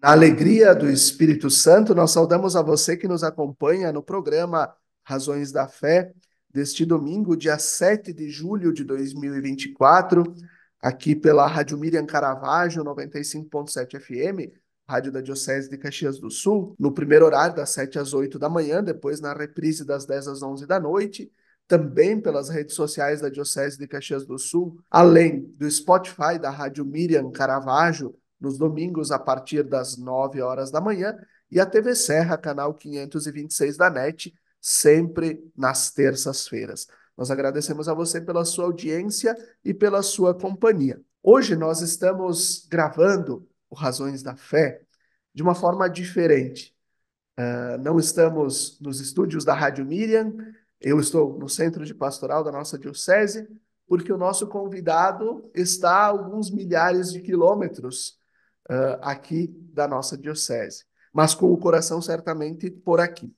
Na alegria do Espírito Santo, nós saudamos a você que nos acompanha no programa Razões da Fé, deste domingo, dia 7 de julho de 2024, aqui pela Rádio Miriam Caravaggio, 95.7 FM, Rádio da Diocese de Caxias do Sul, no primeiro horário, das 7 às 8 da manhã, depois na reprise das 10 às 11 da noite, também pelas redes sociais da Diocese de Caxias do Sul, além do Spotify da Rádio Miriam Caravaggio, nos domingos a partir das 9 horas da manhã, e a TV Serra, canal 526 da NET, sempre nas terças-feiras. Nós agradecemos a você pela sua audiência e pela sua companhia. Hoje nós estamos gravando o Razões da Fé de uma forma diferente. Não estamos nos estúdios da Rádio Miriam, eu estou no centro de pastoral da nossa diocese, porque o nosso convidado está a alguns milhares de quilômetros aqui da nossa diocese, mas com o coração certamente por aqui.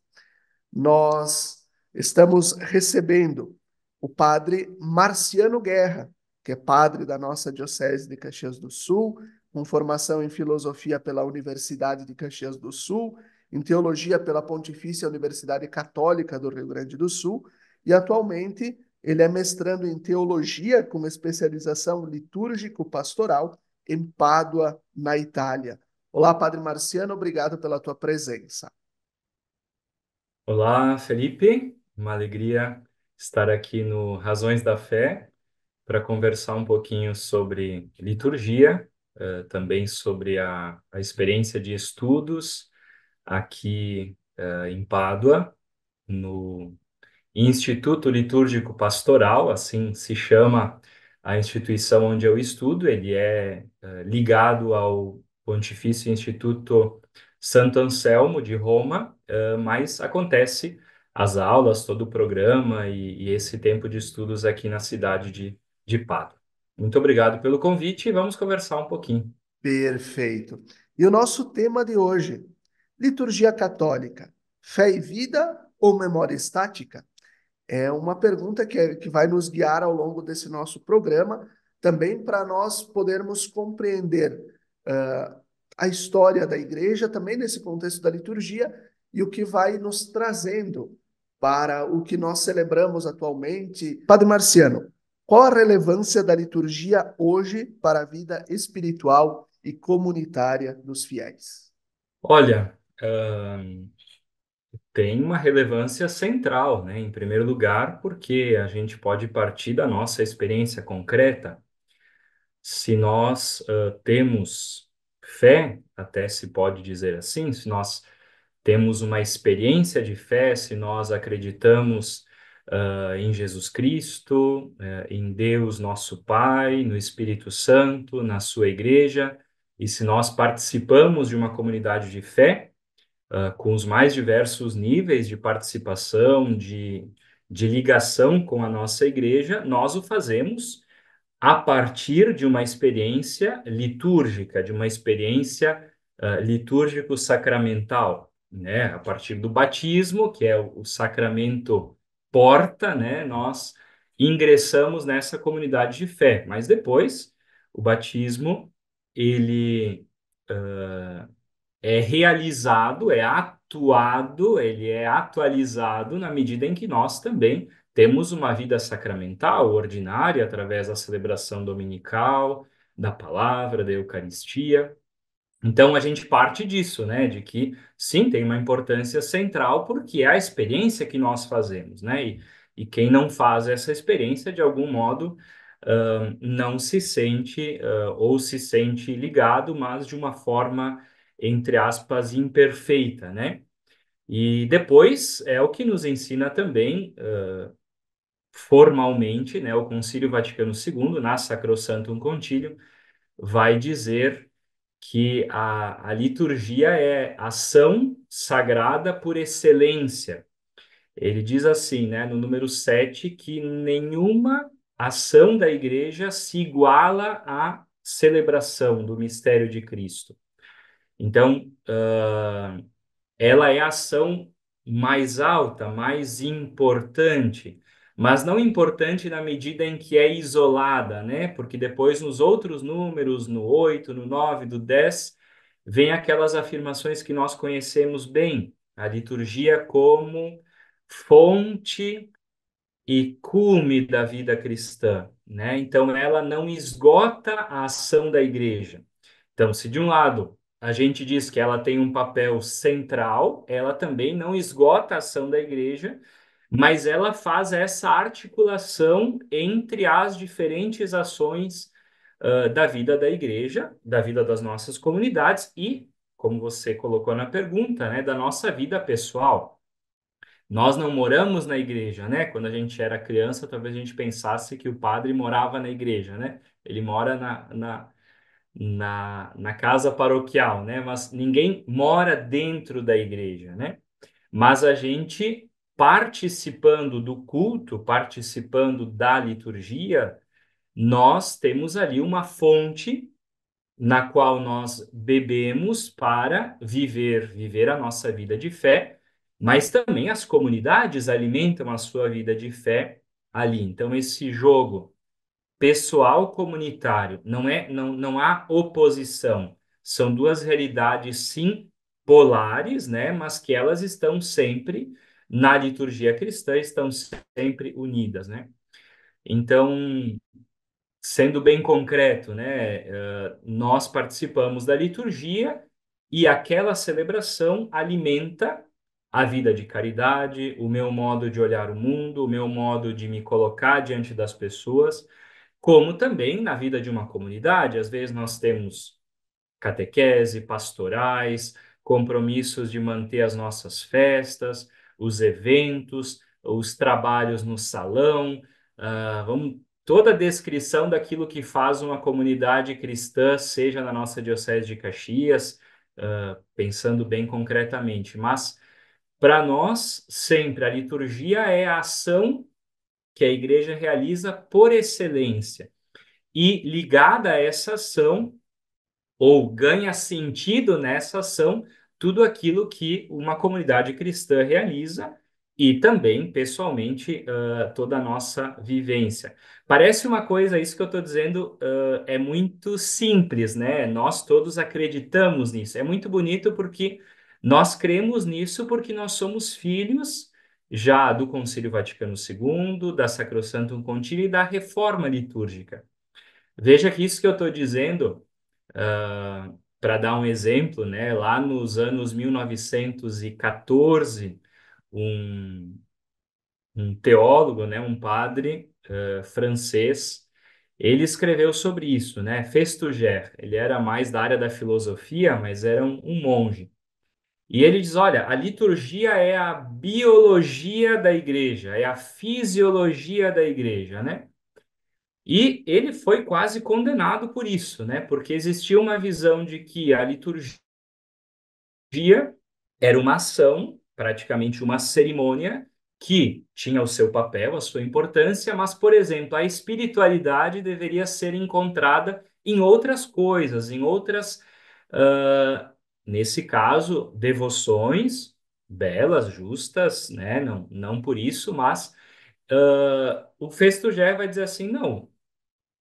Nós estamos recebendo o padre Marciano Guerra, que é padre da nossa diocese de Caxias do Sul, com formação em filosofia pela Universidade de Caxias do Sul, em teologia pela Pontifícia Universidade Católica do Rio Grande do Sul, e atualmente ele é mestrando em teologia com especialização litúrgico-pastoral em Pádua, na Itália. Olá, Padre Marciano, obrigado pela tua presença. Olá, Felipe. Uma alegria estar aqui no Razões da Fé para conversar um pouquinho sobre liturgia, também sobre a experiência de estudos aqui em Pádua, no Instituto Litúrgico Pastoral, assim se chama a instituição onde eu estudo. Ele é ligado ao Pontifício Instituto Santo Anselmo de Roma, mas acontece as aulas, todo o programa e esse tempo de estudos aqui na cidade de Pádua. Muito obrigado pelo convite e vamos conversar um pouquinho. Perfeito. E o nosso tema de hoje, liturgia católica, fé e vida ou memória estática? É uma pergunta que vai nos guiar ao longo desse nosso programa, também para nós podermos compreender uh, a história da igreja, também nesse contexto da liturgia, e o que vai nos trazendo para o que nós celebramos atualmente. Padre Marciano, qual a relevância da liturgia hoje para a vida espiritual e comunitária dos fiéis? Olha, tem uma relevância central, né? Em primeiro lugar, porque a gente pode partir da nossa experiência concreta. Se nós temos fé, até se pode dizer assim, se nós temos uma experiência de fé, se nós acreditamos em Jesus Cristo, em Deus nosso Pai, no Espírito Santo, na sua igreja, e se nós participamos de uma comunidade de fé, com os mais diversos níveis de participação, de ligação com a nossa igreja, nós o fazemos a partir de uma experiência litúrgica, de uma experiência litúrgico-sacramental, né? A partir do batismo, que é o sacramento porta, né? Nós ingressamos nessa comunidade de fé, mas depois o batismo ele é realizado, é atuado, ele é atualizado na medida em que nós também temos uma vida sacramental, ordinária, através da celebração dominical, da palavra, da Eucaristia. Então, a gente parte disso, né, de que, sim, tem uma importância central, porque é a experiência que nós fazemos, né, e quem não faz essa experiência, de algum modo, não se sente, ou se sente ligado, mas de uma forma, entre aspas, imperfeita, né. E depois é o que nos ensina também, formalmente, né, o Concílio Vaticano II, na Sacrosanctum Concilium, vai dizer que a liturgia é ação sagrada por excelência. Ele diz assim, né, no número 7, que nenhuma ação da igreja se iguala à celebração do mistério de Cristo. Então, ela é a ação mais alta, mais importante, mas não importante na medida em que é isolada, né? Porque depois nos outros números, no 8, no 9, do 10, vem aquelas afirmações que nós conhecemos bem, a liturgia como fonte e cume da vida cristã, né? Então ela não esgota a ação da igreja. Então, se de um lado a gente diz que ela tem um papel central, ela também não esgota a ação da igreja, mas ela faz essa articulação entre as diferentes ações da vida da igreja, da vida das nossas comunidades e, como você colocou na pergunta, né, da nossa vida pessoal. Nós não moramos na igreja, né? Quando a gente era criança, talvez a gente pensasse que o padre morava na igreja, né? Ele mora na casa paroquial, né? Mas ninguém mora dentro da igreja, né? Mas a gente, participando do culto, participando da liturgia, nós temos ali uma fonte na qual nós bebemos para viver a nossa vida de fé, mas também as comunidades alimentam a sua vida de fé ali. Então, esse jogo pessoal comunitário, não há oposição. São duas realidades, sim, polares, né? Mas que elas estão sempre na liturgia cristã, estão sempre unidas, né? Então, sendo bem concreto, né? Nós participamos da liturgia e aquela celebração alimenta a vida de caridade, o meu modo de olhar o mundo, o meu modo de me colocar diante das pessoas, como também na vida de uma comunidade. Às vezes nós temos catequese, pastorais, compromissos de manter as nossas festas, os eventos, os trabalhos no salão, toda a descrição daquilo que faz uma comunidade cristã, seja na nossa Diocese de Caxias, pensando bem concretamente. Mas, para nós, sempre a liturgia é a ação que a igreja realiza por excelência. E ligada a essa ação, ou ganha sentido nessa ação, tudo aquilo que uma comunidade cristã realiza e também, pessoalmente, toda a nossa vivência. Parece uma coisa, isso que eu estou dizendo, é muito simples, né? Nós todos acreditamos nisso. É muito bonito porque nós cremos nisso porque nós somos filhos já do Concílio Vaticano II, da Sacrosanctum Concílio e da Reforma Litúrgica. Veja que isso que eu estou dizendo, para dar um exemplo, né, lá nos anos 1914, um, um teólogo, né, um padre francês, ele escreveu sobre isso, né, Festuger. Ele era mais da área da filosofia, mas era um monge. E ele diz, olha, a liturgia é a biologia da igreja, é a fisiologia da igreja, né? E ele foi quase condenado por isso, né? Porque existia uma visão de que a liturgia era uma ação, praticamente uma cerimônia, que tinha o seu papel, a sua importância, mas, por exemplo, a espiritualidade deveria ser encontrada em outras coisas, em outras, nesse caso, devoções belas, justas, né? Não por isso, mas o Festus vai dizer assim, não.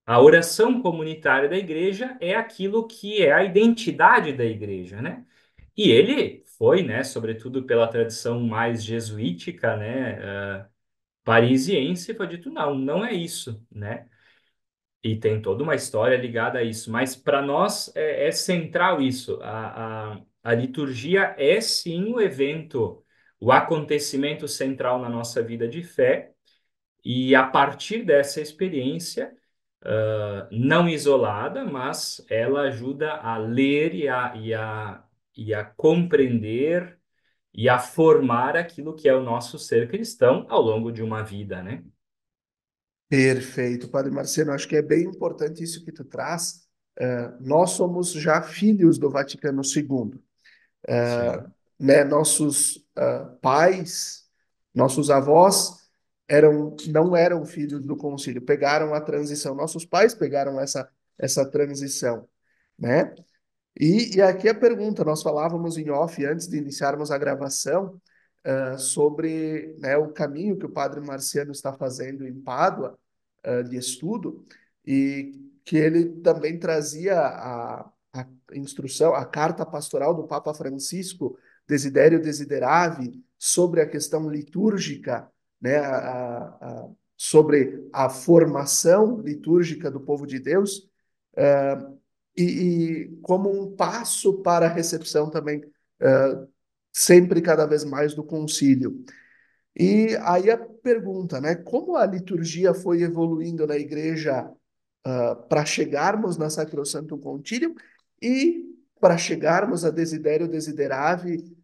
A oração comunitária da igreja é aquilo que é a identidade da igreja, né? E ele foi, né, sobretudo pela tradição mais jesuítica, né, parisiense, foi dito, não é isso, né? E tem toda uma história ligada a isso, mas para nós é central isso. A liturgia é sim o evento, o acontecimento central na nossa vida de fé, e a partir dessa experiência, não isolada, mas ela ajuda a ler e a compreender e a formar aquilo que é o nosso ser cristão ao longo de uma vida, né? Perfeito, Padre Marcelo. Acho que é bem importante isso que tu traz. Nós somos já filhos do Vaticano II. Sim. Né? Nossos pais, nossos avós não eram filhos do concílio, pegaram a transição. Nossos pais pegaram essa transição, né? E aqui a pergunta, nós falávamos em off antes de iniciarmos a gravação, sobre, né, o caminho que o padre Marciano está fazendo em Pádua, de estudo, e que ele também trazia a instrução, a carta pastoral do Papa Francisco, Desiderio Desideravi, sobre a questão litúrgica, né, sobre a formação litúrgica do povo de Deus, e como um passo para a recepção também, sempre cada vez mais do concílio. E aí a pergunta, né? Como a liturgia foi evoluindo na igreja para chegarmos na Sacrosanctum Concilium e para chegarmos a Desiderio Desideravi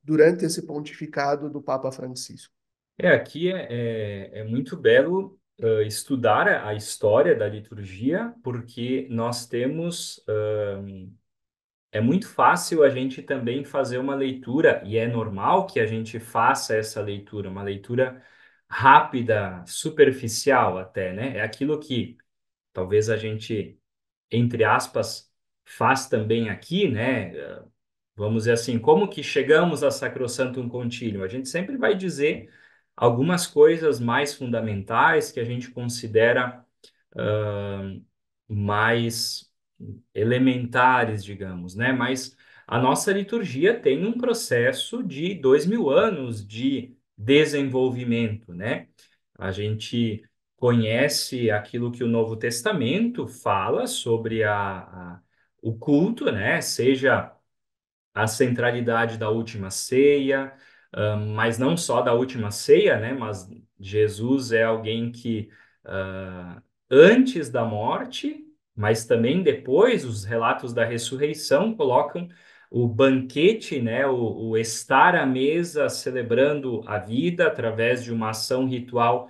durante esse pontificado do Papa Francisco? Aqui é muito belo estudar a história da liturgia, porque nós temos. É muito fácil a gente também fazer uma leitura, e é normal que a gente faça essa leitura, uma leitura rápida, superficial até, né? É aquilo que talvez a gente, entre aspas, faz também aqui, né? Vamos dizer assim, como que chegamos a Sacrosanctum Concilium? A gente sempre vai dizer algumas coisas mais fundamentais que a gente considera mais elementares, digamos, né? Mas a nossa liturgia tem um processo de 2000 anos de desenvolvimento, né? A gente conhece aquilo que o Novo Testamento fala sobre o culto, né? Seja a centralidade da última ceia, mas não só da última ceia, né? Mas Jesus é alguém que, antes da morte, mas também depois, os relatos da ressurreição colocam o banquete, né? O estar à mesa celebrando a vida através de uma ação ritual,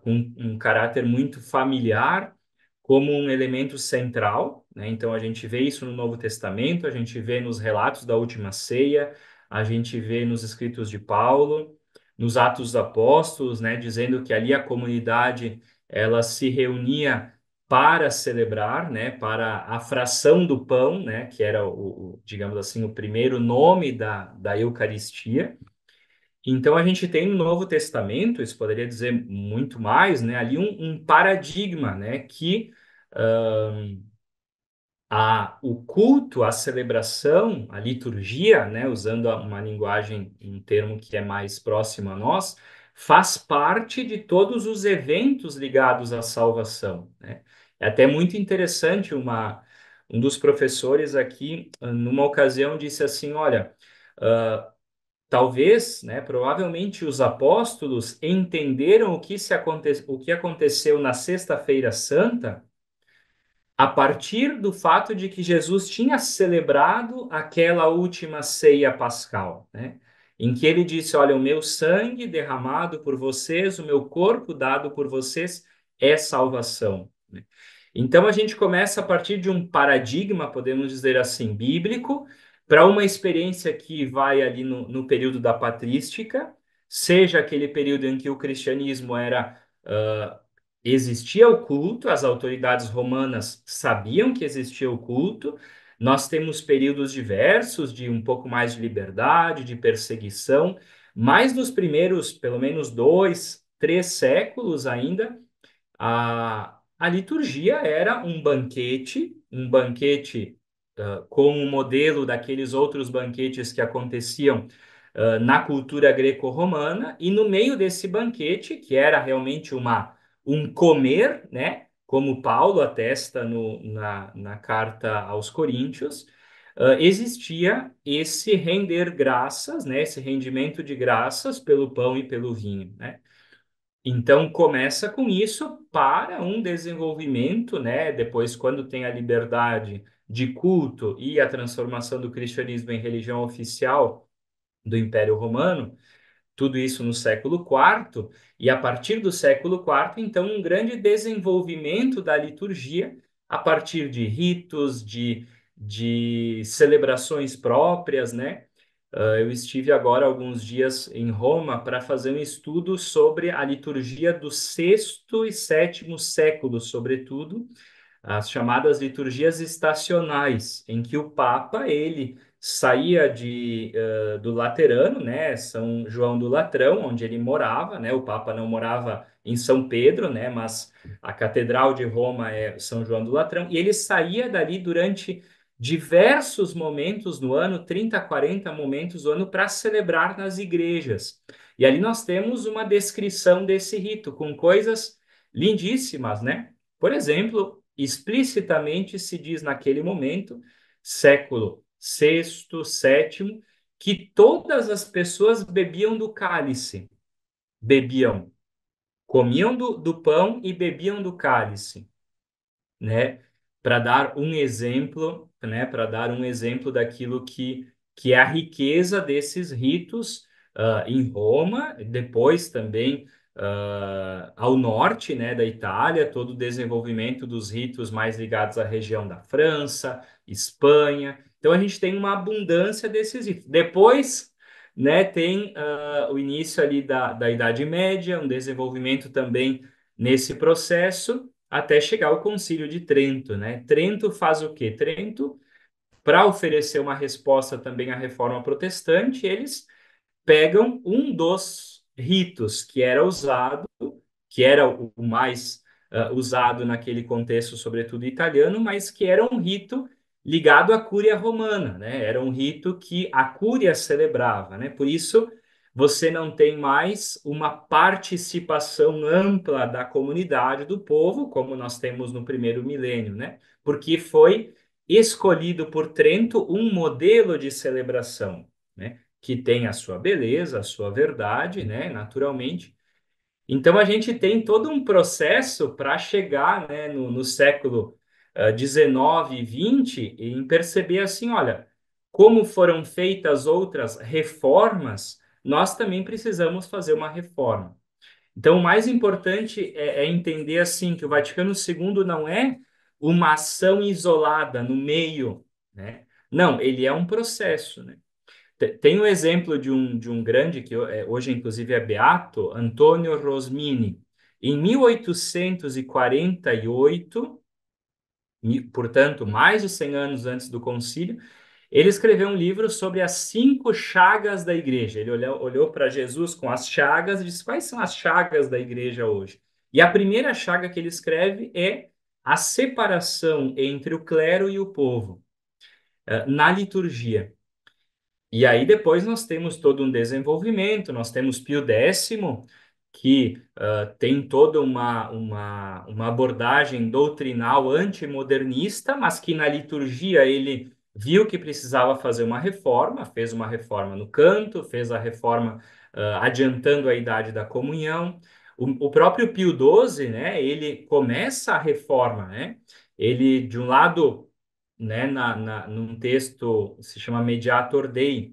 com um caráter muito familiar como um elemento central, né? Então a gente vê isso no Novo Testamento, a gente vê nos relatos da última ceia, a gente vê nos escritos de Paulo, nos Atos dos Apóstolos, né? Dizendo que ali a comunidade ela se reunia para celebrar, né? Para a fração do pão, né? Que era digamos assim, o primeiro nome da Eucaristia. Então a gente tem no Novo Testamento, isso poderia dizer muito mais, né? Ali um paradigma, né? Que o culto, a celebração, a liturgia, né? Usando uma linguagem, um termo que é mais próximo a nós, faz parte de todos os eventos ligados à salvação, né? É até muito interessante um dos professores aqui, numa ocasião, disse assim, olha, talvez, né, provavelmente os apóstolos entenderam o que aconteceu na Sexta-feira Santa a partir do fato de que Jesus tinha celebrado aquela última ceia pascal, né? Em que ele disse: Olha, o meu sangue derramado por vocês, o meu corpo dado por vocês é salvação, né? Então a gente começa a partir de um paradigma, podemos dizer assim, bíblico, para uma experiência que vai ali no período da patrística, seja aquele período em que o cristianismo era. Existia o culto, as autoridades romanas sabiam que existia o culto. Nós temos períodos diversos de um pouco mais de liberdade, de perseguição, mas nos primeiros, pelo menos 2, 3 séculos ainda, a liturgia era um banquete como um modelo daqueles outros banquetes que aconteciam na cultura greco-romana, e no meio desse banquete, que era realmente um comer, né, como Paulo atesta na carta aos Coríntios, existia esse render graças, né, esse rendimento de graças pelo pão e pelo vinho, né? Então começa com isso para um desenvolvimento, né? Depois, quando tem a liberdade de culto e a transformação do cristianismo em religião oficial do Império Romano, tudo isso no século IV, e a partir do século IV, então, um grande desenvolvimento da liturgia a partir de ritos, de celebrações próprias, né? Eu estive agora alguns dias em Roma para fazer um estudo sobre a liturgia do sexto e sétimo século, sobretudo, as chamadas liturgias estacionais, em que o Papa ele saía do Laterano, né, São João do Latrão, onde ele morava, né, o Papa não morava em São Pedro, né, mas a Catedral de Roma é São João do Latrão, e ele saía dali durante diversos momentos no ano, 30, 40 momentos no ano, para celebrar nas igrejas. E ali nós temos uma descrição desse rito, com coisas lindíssimas, né? Por exemplo, explicitamente se diz naquele momento, século sexto, sétimo, que todas as pessoas bebiam do cálice, bebiam, comiam do pão e bebiam do cálice, né? Para dar um exemplo, né? Para dar um exemplo daquilo que é a riqueza desses ritos em Roma, depois também ao norte, né, da Itália, todo o desenvolvimento dos ritos mais ligados à região da França, Espanha. Então a gente tem uma abundância desses ritos. Depois, né, tem o início ali da Idade Média, um desenvolvimento também nesse processo até chegar ao Concílio de Trento, né? Trento faz o quê? Trento, para oferecer uma resposta também à Reforma Protestante, eles pegam um dos ritos que era usado, que era o mais usado naquele contexto, sobretudo italiano, mas que era um rito ligado à Cúria Romana, né? Era um rito que a Cúria celebrava, né? Por isso você não tem mais uma participação ampla da comunidade, do povo, como nós temos no primeiro milênio, né? Porque foi escolhido por Trento um modelo de celebração, né? Que tem a sua beleza, a sua verdade, né? Naturalmente. Então a gente tem todo um processo para chegar, né, no século XIX e XX em perceber assim, olha, como foram feitas outras reformas, nós também precisamos fazer uma reforma. Então o mais importante é entender assim que o Vaticano II não é uma ação isolada no meio, né? Não, ele é um processo, né? Tem um exemplo de um grande, que hoje inclusive é beato, Antônio Rosmini. Em 1848, portanto, mais de 100 anos antes do concílio, ele escreveu um livro sobre as 5 chagas da igreja. Ele olhou para Jesus com as chagas e disse: quais são as chagas da igreja hoje? E a primeira chaga que ele escreve é a separação entre o clero e o povo, na liturgia. E aí depois nós temos todo um desenvolvimento, nós temos Pio X, que tem toda uma abordagem doutrinal antimodernista, mas que na liturgia ele viu que precisava fazer uma reforma, fez uma reforma no canto, fez a reforma adiantando a idade da comunhão. O próprio Pio XII, né, ele começa a reforma, né? Ele, de um lado, né, num texto se chama Mediator Dei,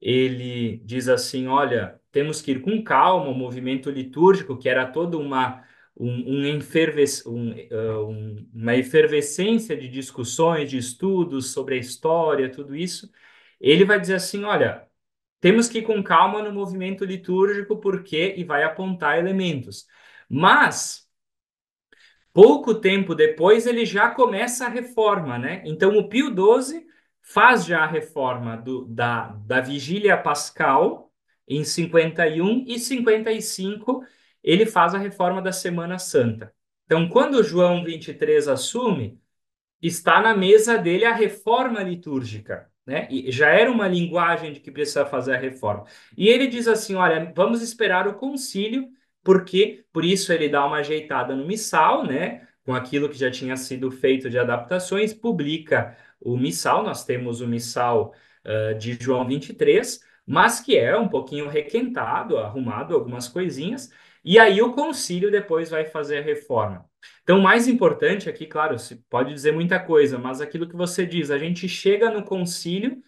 ele diz assim, olha, temos que ir com calma, o movimento litúrgico, que era toda uma efervescência de discussões, de estudos sobre a história, tudo isso, ele vai dizer assim, olha, temos que ir com calma no movimento litúrgico, porque, e vai apontar elementos. Mas pouco tempo depois, ele já começa a reforma, né? Então, o Pio XII faz já a reforma da Vigília Pascal em 51 e 55 ele faz a reforma da Semana Santa. Então, quando João 23 assume, está na mesa dele a reforma litúrgica, né? E já era uma linguagem de que precisa fazer a reforma. E ele diz assim: olha, vamos esperar o concílio, porque por isso ele dá uma ajeitada no missal, né? Com aquilo que já tinha sido feito de adaptações, publica o missal. Nós temos o missal de João 23, mas que é um pouquinho requentado, arrumado algumas coisinhas. E aí o concílio depois vai fazer a reforma. Então, o mais importante aqui, claro, se pode dizer muita coisa, mas aquilo que você diz, a gente chega no concílio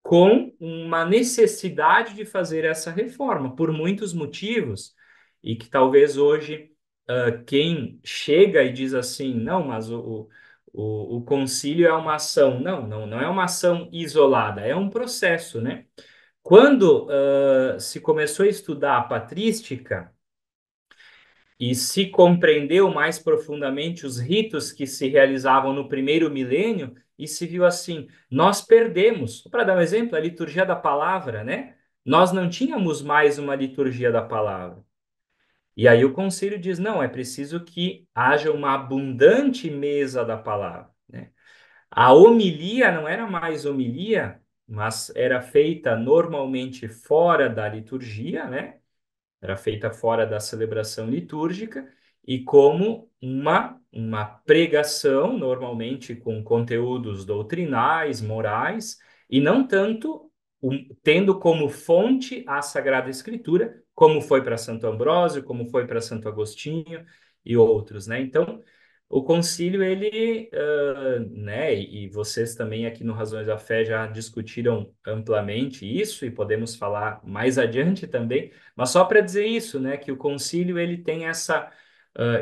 com uma necessidade de fazer essa reforma, por muitos motivos, e que talvez hoje quem chega e diz assim, não, mas o concílio é uma ação. Não, não, não é uma ação isolada, é um processo, né? Quando se começou a estudar a patrística, e se compreendeu mais profundamente os ritos que se realizavam no primeiro milênio, e se viu assim, nós perdemos, para dar um exemplo, a liturgia da palavra, né? Nós não tínhamos mais uma liturgia da palavra. E aí o concílio diz, não, é preciso que haja uma abundante mesa da palavra, né? A homilia não era mais homilia, mas era feita normalmente fora da liturgia, né? Era feita fora da celebração litúrgica e como uma pregação, normalmente com conteúdos doutrinais, morais, e não tanto tendo como fonte a Sagrada Escritura, como foi para Santo Ambrósio, como foi para Santo Agostinho e outros, né? Então, o concílio, ele, né, e vocês também aqui no Razões da Fé já discutiram amplamente isso, e podemos falar mais adiante também, mas só para dizer isso, né, que o concílio ele tem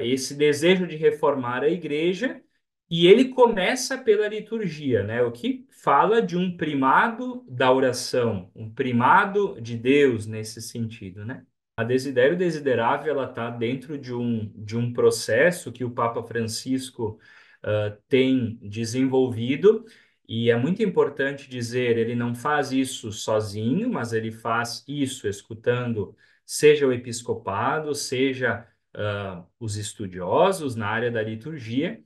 esse desejo de reformar a igreja e ele começa pela liturgia, né, o que fala de um primado da oração, um primado de Deus nesse sentido, né? A Desidério Desiderável ela está dentro de um processo que o Papa Francisco tem desenvolvido e é muito importante dizer, ele não faz isso sozinho, mas ele faz isso escutando seja o episcopado, seja os estudiosos na área da liturgia,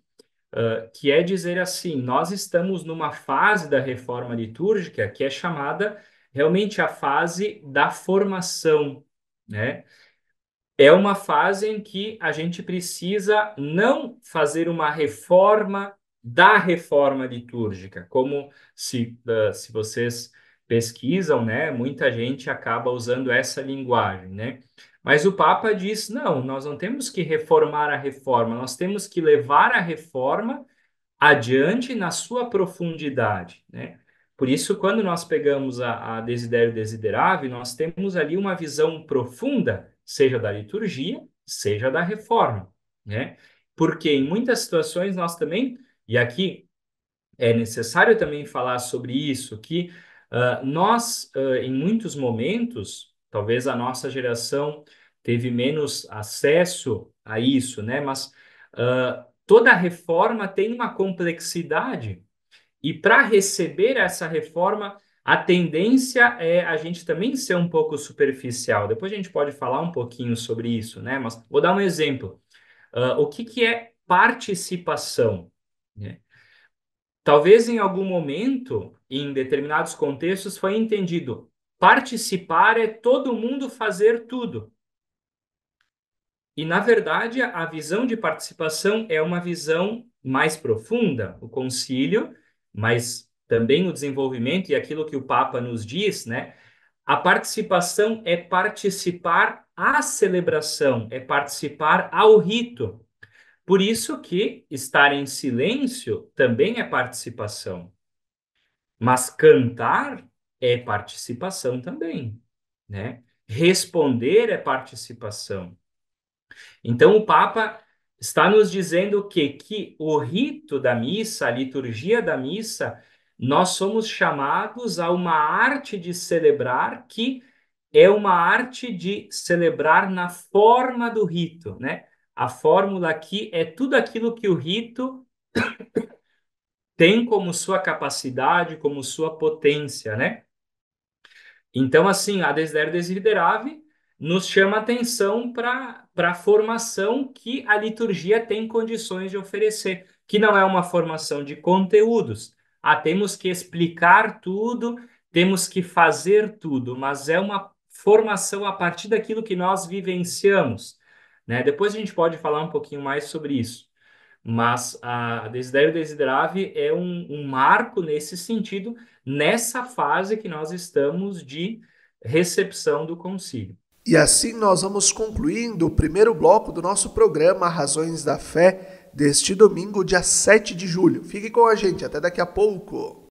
que é dizer assim, nós estamos numa fase da reforma litúrgica que é chamada realmente a fase da formação, né? É uma fase em que a gente precisa não fazer uma reforma da reforma litúrgica, como se vocês pesquisam, né, muita gente acaba usando essa linguagem, né? Mas o Papa diz, não, nós não temos que reformar a reforma, nós temos que levar a reforma adiante na sua profundidade, né? Por isso, quando nós pegamos a Desidério Desiderável, nós temos ali uma visão profunda, seja da liturgia, seja da reforma, né? Porque em muitas situações nós também, e aqui é necessário também falar sobre isso, que nós, em muitos momentos, talvez a nossa geração teve menos acesso a isso, né? Mas toda reforma tem uma complexidade, e para receber essa reforma, a tendência é a gente também ser um pouco superficial. Depois a gente pode falar um pouquinho sobre isso, né? Mas vou dar um exemplo. O que é participação, né? Talvez em algum momento, em determinados contextos, foi entendido participar é todo mundo fazer tudo. E, na verdade, a visão de participação é uma visão mais profunda. O concílio, mas também o desenvolvimento e aquilo que o Papa nos diz, né? A participação é participar à celebração, é participar ao rito. Por isso que estar em silêncio também é participação. Mas cantar é participação também, né? Responder é participação. Então, o Papa está nos dizendo que o rito da missa, a liturgia da missa, nós somos chamados a uma arte de celebrar que é uma arte de celebrar na forma do rito, né? A fórmula aqui é tudo aquilo que o rito tem como sua capacidade, como sua potência, né? Então, assim, a Desiderio Desiderave nos chama atenção para a formação que a liturgia tem condições de oferecer, que não é uma formação de conteúdos. Temos que explicar tudo, temos que fazer tudo, mas é uma formação a partir daquilo que nós vivenciamos, né? Depois a gente pode falar um pouquinho mais sobre isso. Mas a Desiderio Desiderave é um marco nesse sentido, nessa fase que nós estamos de recepção do concílio. E assim nós vamos concluindo o primeiro bloco do nosso programa Razões da Fé deste domingo, dia 7 de julho. Fique com a gente, até daqui a pouco.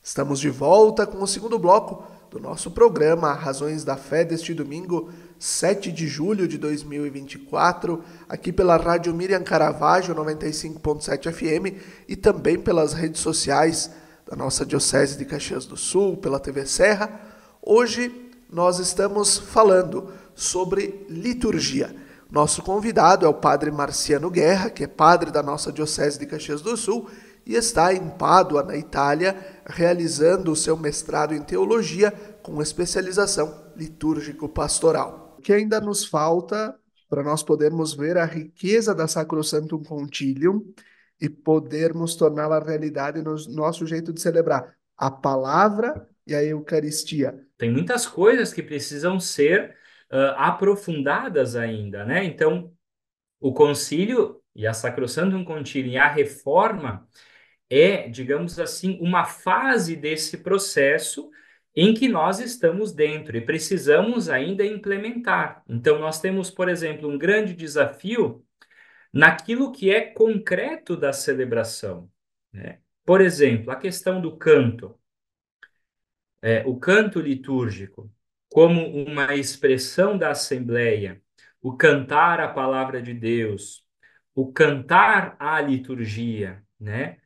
Estamos de volta com o segundo bloco do nosso programa Razões da Fé deste domingo, 7 de julho de 2024, aqui pela Rádio Miriam Caravaggio 95.7 FM e também pelas redes sociais da nossa Diocese de Caxias do Sul, pela TV Serra. Hoje nós estamos falando sobre liturgia. Nosso convidado é o Padre Marciano Guerra, que é padre da nossa Diocese de Caxias do Sul e está em Pádua, na Itália, realizando o seu mestrado em teologia com especialização litúrgico-pastoral. O que ainda nos falta para nós podermos ver a riqueza da Sacrosanctum Concilium e podermos torná-la realidade no nosso jeito de celebrar a palavra e a Eucaristia. Tem muitas coisas que precisam ser aprofundadas ainda, né? Então, o concílio e a Sacrosanctum Concilium e a reforma é, digamos assim, uma fase desse processo em que nós estamos dentro e precisamos ainda implementar. Então, nós temos, por exemplo, um grande desafio naquilo que é concreto da celebração, né? Por exemplo, a questão do canto, o canto litúrgico, como uma expressão da Assembleia, o cantar a palavra de Deus, o cantar a liturgia, né?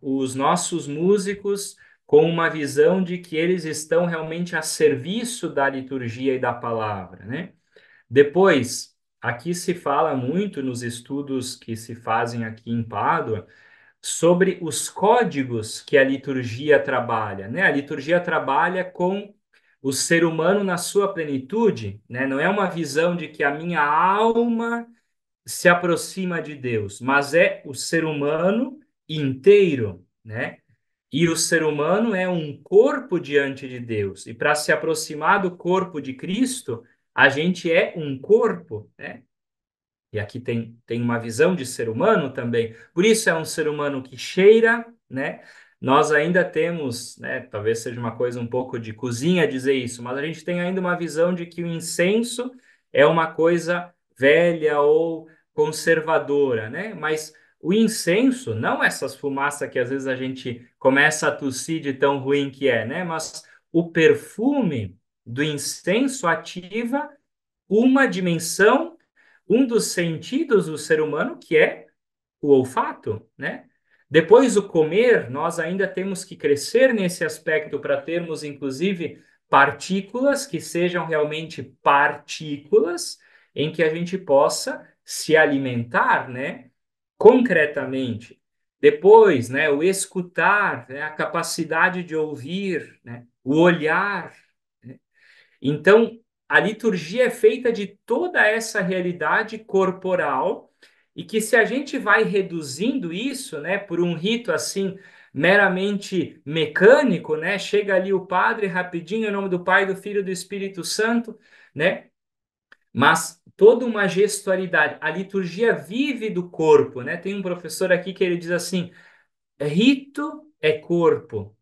Os nossos músicos com uma visão de que eles estão realmente a serviço da liturgia e da palavra, né? Depois, aqui se fala muito nos estudos que se fazem aqui em Pádua sobre os códigos que a liturgia trabalha, né? A liturgia trabalha com o ser humano na sua plenitude, né? Não é uma visão de que a minha alma se aproxima de Deus, mas é o ser humano inteiro, né? E o ser humano é um corpo diante de Deus. E para se aproximar do corpo de Cristo, a gente é um corpo, né? E aqui tem uma visão de ser humano também. Por isso é um ser humano que cheira, né? Nós ainda temos, né? Talvez seja uma coisa um pouco de cozinha dizer isso, mas a gente tem ainda uma visão de que o incenso é uma coisa velha ou conservadora, né? Mas o incenso, não essas fumaças que às vezes a gente começa a tossir de tão ruim que é, né? Mas o perfume do incenso ativa uma dimensão, um dos sentidos do ser humano, que é o olfato, né? Depois o comer, nós ainda temos que crescer nesse aspecto para termos, inclusive, partículas que sejam realmente partículas em que a gente possa se alimentar, né? Concretamente. Depois, né? O escutar, né? A capacidade de ouvir, né? O olhar, né? Então, a liturgia é feita de toda essa realidade corporal e que se a gente vai reduzindo isso, né, por um rito assim meramente mecânico, né, chega ali o padre rapidinho em nome do Pai, do Filho e do Espírito Santo, né? Mas toda uma gestualidade, a liturgia vive do corpo, né? Tem um professor aqui que ele diz assim: rito é corpo,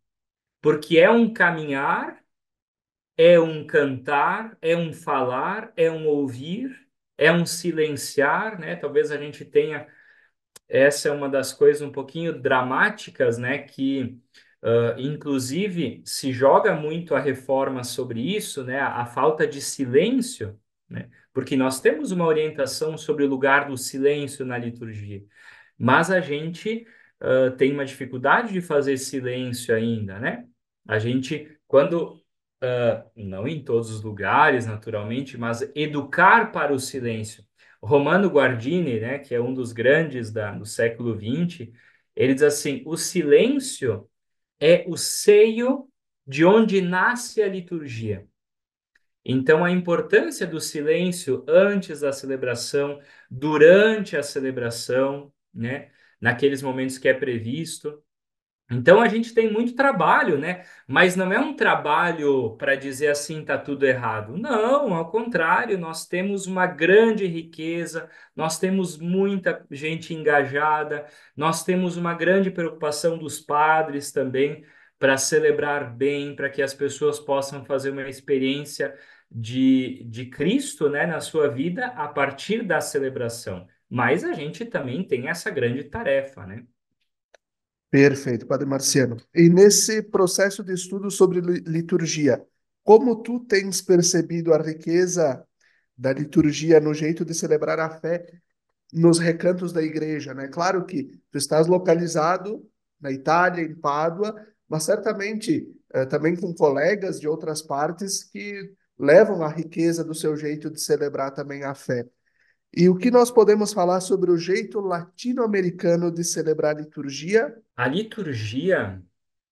porque é um caminhar, é um cantar, é um falar, é um ouvir, é um silenciar, né? Talvez a gente tenha, essa é uma das coisas um pouquinho dramáticas, né? Que, inclusive, se joga muito a reforma sobre isso, né? A falta de silêncio, né? Porque nós temos uma orientação sobre o lugar do silêncio na liturgia, mas a gente tem uma dificuldade de fazer silêncio ainda, né? A gente, quando não em todos os lugares, naturalmente, mas educar para o silêncio. Romano Guardini, né, que é um dos grandes do século XX, ele diz assim: o silêncio é o seio de onde nasce a liturgia. Então, a importância do silêncio antes da celebração, durante a celebração, né, naqueles momentos que é previsto. Então a gente tem muito trabalho, né? Mas não é um trabalho para dizer assim tá tudo errado. Não, ao contrário, nós temos uma grande riqueza, nós temos muita gente engajada, nós temos uma grande preocupação dos padres também para celebrar bem, para que as pessoas possam fazer uma experiência de Cristo, né, na sua vida a partir da celebração. Mas a gente também tem essa grande tarefa, né? Perfeito, Padre Marciano. E nesse processo de estudo sobre liturgia, como tu tens percebido a riqueza da liturgia no jeito de celebrar a fé nos recantos da igreja, né? Claro que tu estás localizado na Itália, em Pádua, mas certamente também com colegas de outras partes que levam a riqueza do seu jeito de celebrar também a fé. E o que nós podemos falar sobre o jeito latino-americano de celebrar a liturgia? A liturgia,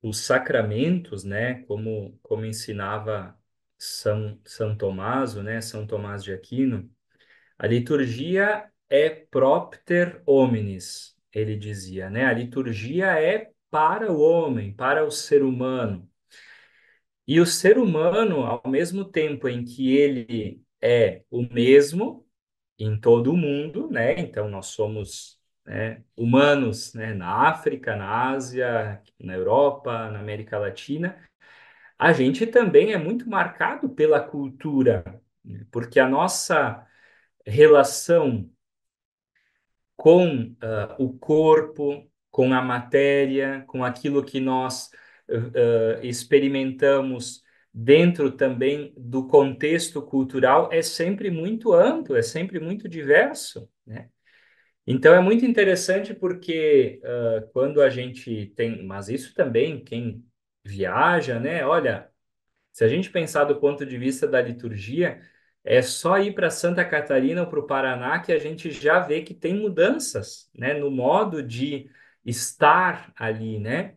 os sacramentos, né, como ensinava São Tomás, né, São Tomás de Aquino, a liturgia é propter hominis, ele dizia, né? A liturgia é para o homem, para o ser humano. E o ser humano, ao mesmo tempo em que ele é o mesmo em todo o mundo, né? Então nós somos, né, humanos, né, na África, na Ásia, na Europa, na América Latina. A gente também é muito marcado pela cultura, né? Porque a nossa relação com o corpo, com a matéria, com aquilo que nós experimentamos dentro também do contexto cultural, é sempre muito amplo, é sempre muito diverso, né? Então é muito interessante porque quando a gente tem, mas isso também quem viaja, né? Olha, se a gente pensar do ponto de vista da liturgia, é só ir para Santa Catarina ou para o Paraná que a gente já vê que tem mudanças, né, no modo de estar ali, né?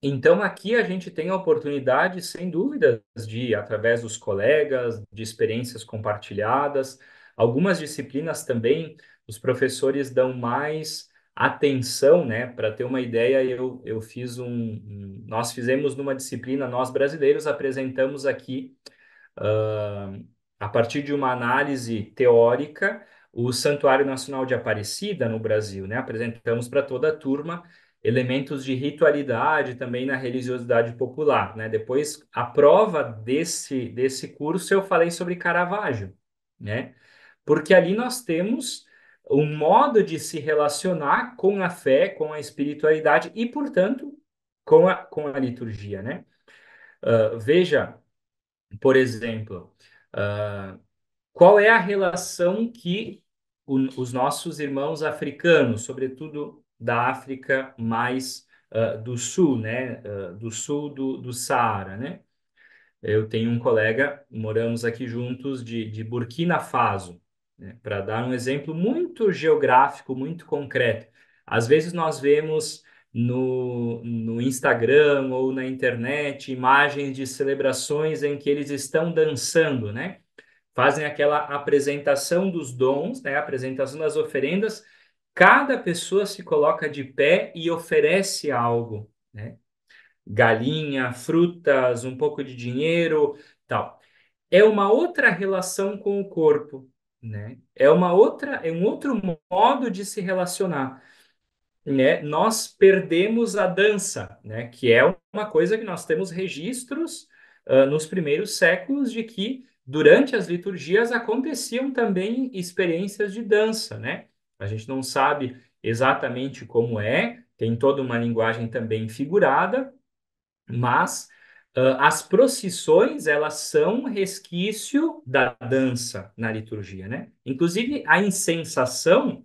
Então, aqui a gente tem a oportunidade, sem dúvidas, de, através dos colegas, de experiências compartilhadas, algumas disciplinas também, os professores dão mais atenção, né? Para ter uma ideia, eu fiz nós fizemos numa disciplina, nós brasileiros apresentamos aqui ah, a partir de uma análise teórica, o Santuário Nacional de Aparecida no Brasil, né? Apresentamos para toda a turma elementos de ritualidade também na religiosidade popular, né? Depois, a prova desse curso, eu falei sobre Caravaggio, né? Porque ali nós temos um modo de se relacionar com a fé, com a espiritualidade e, portanto, com a liturgia, né? Veja, por exemplo, ah, qual é a relação que os nossos irmãos africanos, sobretudo da África mais do sul, né, do sul do Saara, né? Eu tenho um colega, moramos aqui juntos, de Burkina Faso, né, para dar um exemplo muito geográfico, muito concreto. Às vezes nós vemos no Instagram ou na internet imagens de celebrações em que eles estão dançando, né? Fazem aquela apresentação dos dons, né? Apresentação das oferendas. Cada pessoa se coloca de pé e oferece algo, né? Galinha, frutas, um pouco de dinheiro, tal. É uma outra relação com o corpo, né? É um outro modo de se relacionar, né? Nós perdemos a dança, né? Que é uma coisa que nós temos registros nos primeiros séculos de que durante as liturgias aconteciam também experiências de dança, né? A gente não sabe exatamente como é, tem toda uma linguagem também figurada, mas as procissões, elas são resquício da dança na liturgia, né? Inclusive, a incensação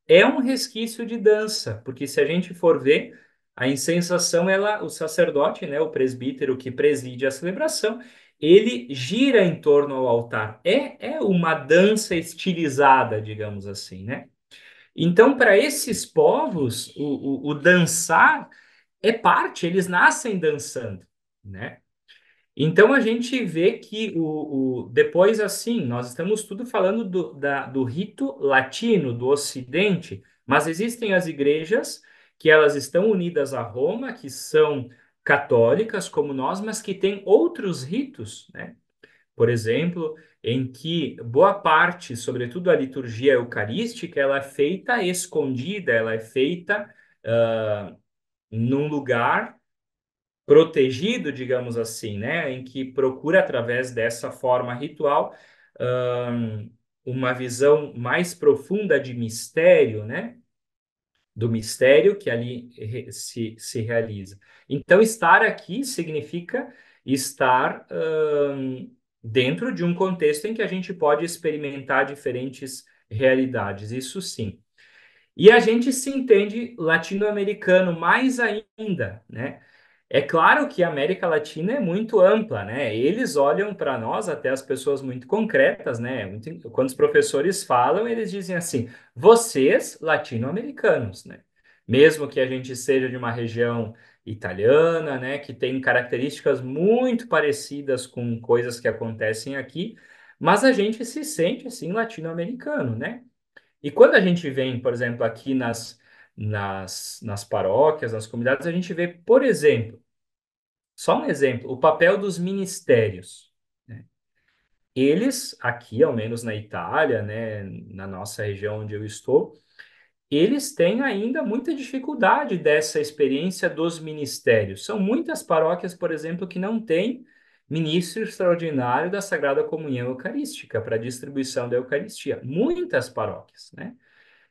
é um resquício de dança, porque se a gente for ver, a incensação, ela, o sacerdote, né, o presbítero que preside a celebração, ele gira em torno ao altar. É uma dança estilizada, digamos assim, né? Então, para esses povos, o dançar é parte, eles nascem dançando, né? Então a gente vê que depois assim, nós estamos tudo falando do rito latino, do Ocidente, mas existem as igrejas que elas estão unidas a Roma, que são católicas como nós, mas que têm outros ritos, né? Por exemplo, em que boa parte, sobretudo a liturgia eucarística, ela é feita escondida, ela é feita num lugar protegido, digamos assim, né, em que procura, através dessa forma ritual, ahn, uma visão mais profunda de mistério, né, do mistério que ali se realiza. Então, estar aqui significa estar dentro de um contexto em que a gente pode experimentar diferentes realidades, isso sim. E a gente se entende latino-americano mais ainda, né? É claro que a América Latina é muito ampla, né? Eles olham para nós, até as pessoas muito concretas, né? Quando os professores falam, eles dizem assim: vocês, latino-americanos, né? Mesmo que a gente seja de uma região italiana, né? Que tem características muito parecidas com coisas que acontecem aqui, mas a gente se sente, assim, latino-americano, né? E quando a gente vem, por exemplo, aqui nas paróquias, nas comunidades, a gente vê, por exemplo, só um exemplo, o papel dos ministérios, né? Eles, aqui, ao menos na Itália, né, na nossa região onde eu estou, eles têm ainda muita dificuldade dessa experiência dos ministérios. São muitas paróquias, por exemplo, que não têm ministro extraordinário da Sagrada Comunhão Eucarística para distribuição da Eucaristia. Muitas paróquias, né?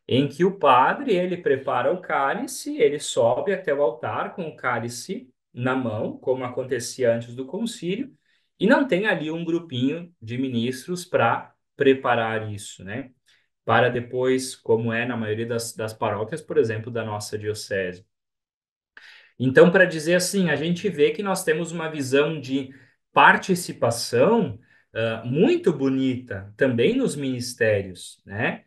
Em que o padre ele prepara o cálice, ele sobe até o altar com o cálice na mão, como acontecia antes do concílio, e não tem ali um grupinho de ministros para preparar isso, né? Para depois, como é na maioria das paróquias, por exemplo, da nossa diocese. Então, para dizer assim, a gente vê que nós temos uma visão de participação muito bonita também nos ministérios, né?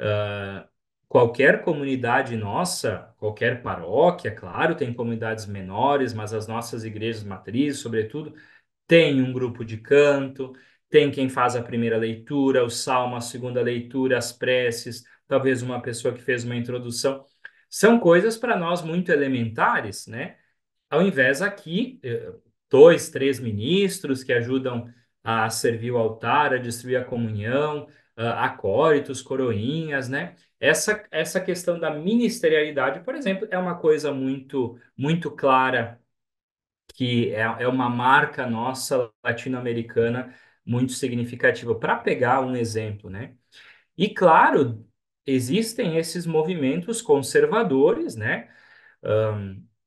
Ah, qualquer comunidade nossa, qualquer paróquia, claro, tem comunidades menores, mas as nossas igrejas matrizes, sobretudo, tem um grupo de canto, tem quem faz a primeira leitura, o salmo, a segunda leitura, as preces, talvez uma pessoa que fez uma introdução. São coisas para nós muito elementares, né? Ao invés aqui, dois, três ministros que ajudam a servir o altar, a distribuir a comunhão, acólitos, coroinhas, né? Essa questão da ministerialidade, por exemplo, é uma coisa muito clara, que é uma marca nossa latino-americana muito significativa. Para pegar um exemplo, né? E claro, existem esses movimentos conservadores, né?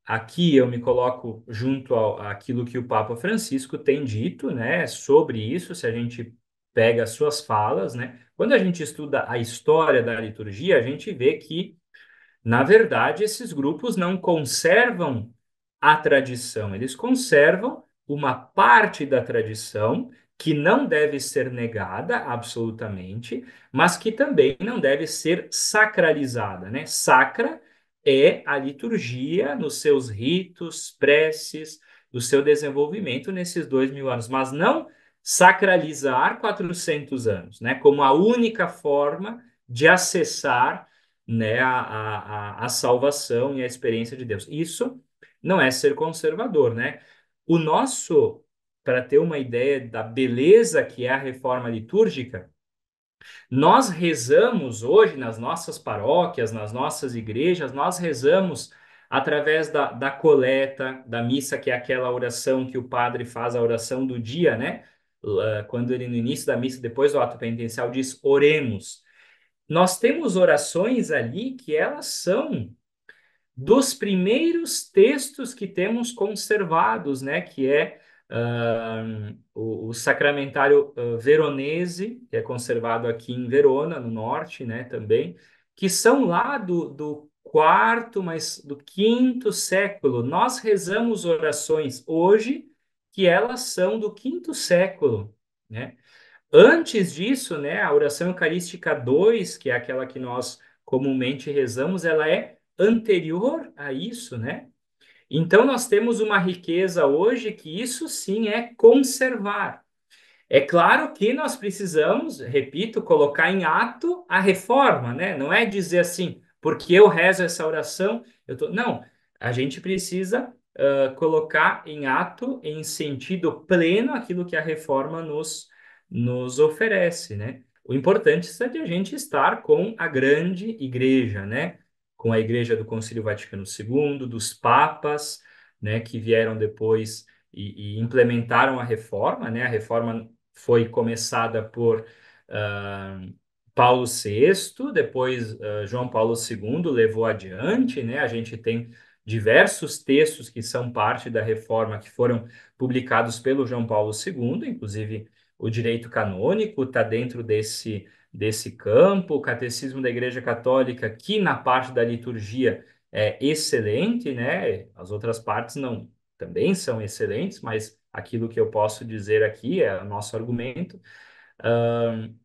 Aqui eu me coloco junto àquilo que o Papa Francisco tem dito, né, sobre isso, se a gente pega as suas falas, né? Quando a gente estuda a história da liturgia, a gente vê que na verdade, esses grupos não conservam a tradição, eles conservam uma parte da tradição que não deve ser negada absolutamente, mas que também não deve ser sacralizada, né? Sacra é a liturgia nos seus ritos, preces, o seu desenvolvimento nesses 2000 anos, mas não sacralizar 400 anos, né? Como a única forma de acessar, né, a salvação e a experiência de Deus. Isso não é ser conservador, né? O nosso, para ter uma ideia da beleza que é a reforma litúrgica, nós rezamos hoje nas nossas paróquias, nas nossas igrejas, nós rezamos através da coleta, da missa, que é aquela oração que o padre faz, a oração do dia, né? Quando ele, no início da missa, depois do ato penitencial, diz: oremos. Nós temos orações ali que elas são dos primeiros textos que temos conservados, né? Que é o Sacramentário Veronese, que é conservado aqui em Verona, no norte, né? Também, que são lá do quarto, mas do quinto século. Nós rezamos orações hoje que elas são do quinto século, né? Antes disso, né, a oração eucarística 2, que é aquela que nós comumente rezamos, ela é anterior a isso, né? Então nós temos uma riqueza hoje que isso sim é conservar. É claro que nós precisamos, repito, colocar em ato a reforma, né? Não é dizer assim, porque eu rezo essa oração, eu tô... Não, a gente precisa colocar em ato, em sentido pleno, aquilo que a reforma nos oferece, né? O importante é de a gente estar com a grande igreja, né? Com a igreja do Concílio Vaticano II, dos papas, né? Que vieram depois e implementaram a reforma, né? A reforma foi começada por ah, Paulo VI, depois João Paulo II levou adiante, né? A gente tem diversos textos que são parte da reforma que foram publicados pelo João Paulo II, inclusive o direito canônico está dentro desse campo. O Catecismo da Igreja Católica, que na parte da liturgia é excelente, né? As outras partes não também são excelentes, mas aquilo que eu posso dizer aqui é o nosso argumento.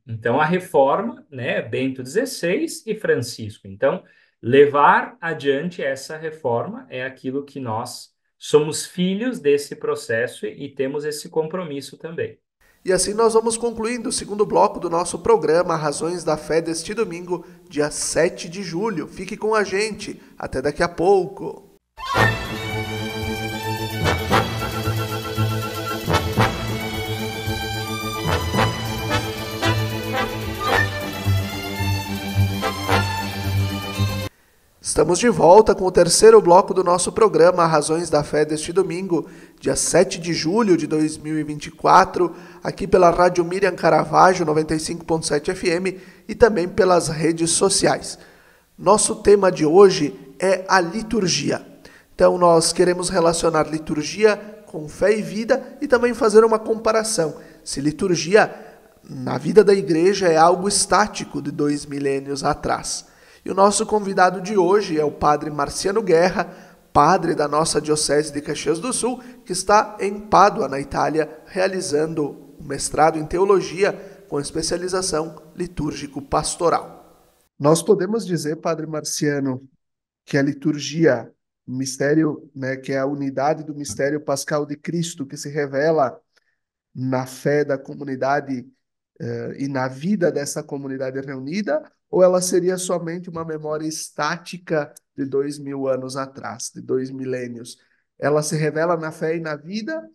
Então, a reforma, né, Bento XVI e Francisco. Então, levar adiante essa reforma é aquilo que nós somos filhos desse processo e temos esse compromisso também. E assim nós vamos concluindo o segundo bloco do nosso programa Razões da Fé deste domingo, dia 7 de julho. Fique com a gente. Até daqui a pouco. Estamos de volta com o terceiro bloco do nosso programa Razões da Fé deste domingo, dia 7 de julho de 2024, aqui pela Rádio Miriam Caravaggio 95.7 FM e também pelas redes sociais. Nosso tema de hoje é a liturgia. Então nós queremos relacionar liturgia com fé e vida e também fazer uma comparação. Se liturgia na vida da igreja é algo estático de 2 milênios atrás. E o nosso convidado de hoje é o padre Marciano Guerra, padre da nossa Diocese de Caxias do Sul, que está em Pádua, na Itália, realizando um mestrado em teologia com especialização litúrgico-pastoral. Nós podemos dizer, padre Marciano, que a liturgia, o mistério, né, que é a unidade do mistério pascal de Cristo, que se revela na fé da comunidade e na vida dessa comunidade reunida, ou ela seria somente uma memória estática de 2 mil anos atrás, de 2 milênios? Ela se revela na fé e na vida,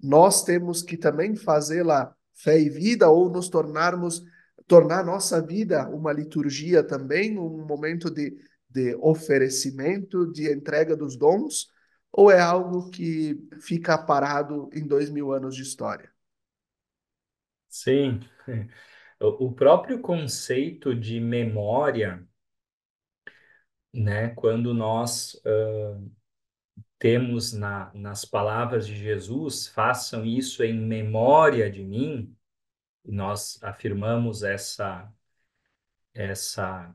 nós temos que também fazê-la fé e vida, ou tornar nossa vida uma liturgia também, um momento de oferecimento, de entrega dos dons, ou é algo que fica parado em 2 mil anos de história? Sim, o próprio conceito de memória, né, quando nós temos nas palavras de Jesus, façam isso em memória de mim, e nós afirmamos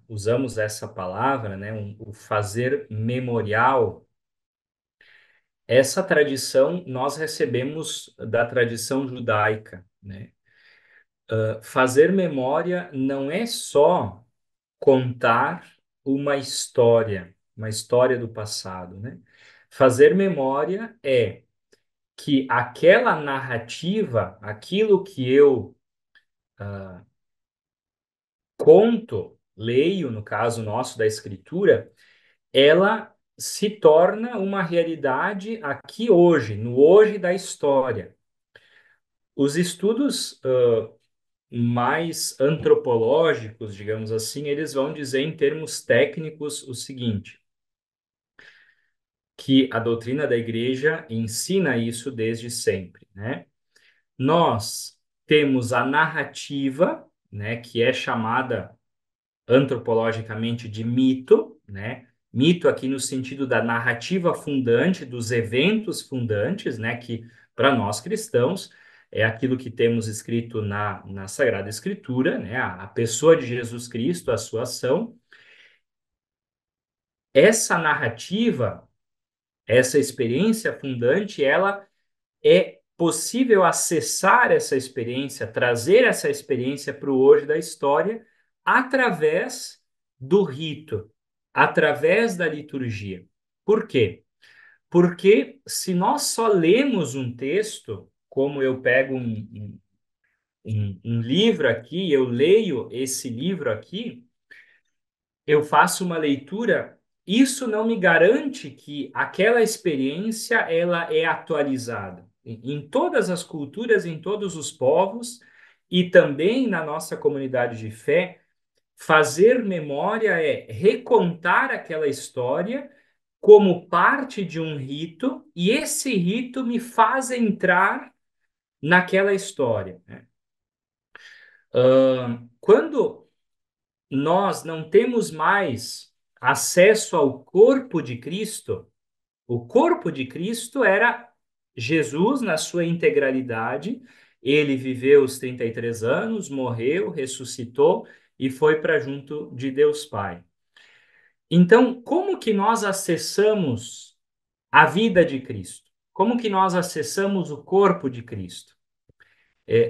usamos essa palavra, né, o fazer memorial. Essa tradição nós recebemos da tradição judaica, né? Fazer memória não é só contar uma história do passado, né? Fazer memória é que aquela narrativa, aquilo que eu conto, leio, no caso nosso da escritura, ela se torna uma realidade aqui hoje, no hoje da história. Os estudos mais antropológicos, digamos assim, eles vão dizer em termos técnicos o seguinte, que a doutrina da igreja ensina isso desde sempre, né? Nós temos a narrativa, né, que é chamada antropologicamente de mito, né? Mito aqui no sentido da narrativa fundante, dos eventos fundantes, né? Que para nós cristãos é aquilo que temos escrito na Sagrada Escritura, né? A pessoa de Jesus Cristo, a sua ação. Essa narrativa, essa experiência fundante, ela é possível acessar essa experiência, trazer essa experiência para o hoje da história através do rito, através da liturgia. Por quê? Porque se nós só lemos um texto, como eu pego um livro aqui, eu leio esse livro aqui, eu faço uma leitura, isso não me garante que aquela experiência ela é atualizada. Em todas as culturas, em todos os povos e também na nossa comunidade de fé, fazer memória é recontar aquela história como parte de um rito e esse rito me faz entrar naquela história, né? Quando nós não temos mais acesso ao corpo de Cristo, o corpo de Cristo era Jesus na sua integralidade. Ele viveu os 33 anos, morreu, ressuscitou e foi para junto de Deus Pai. Então, como que nós acessamos a vida de Cristo? Como que nós acessamos o corpo de Cristo?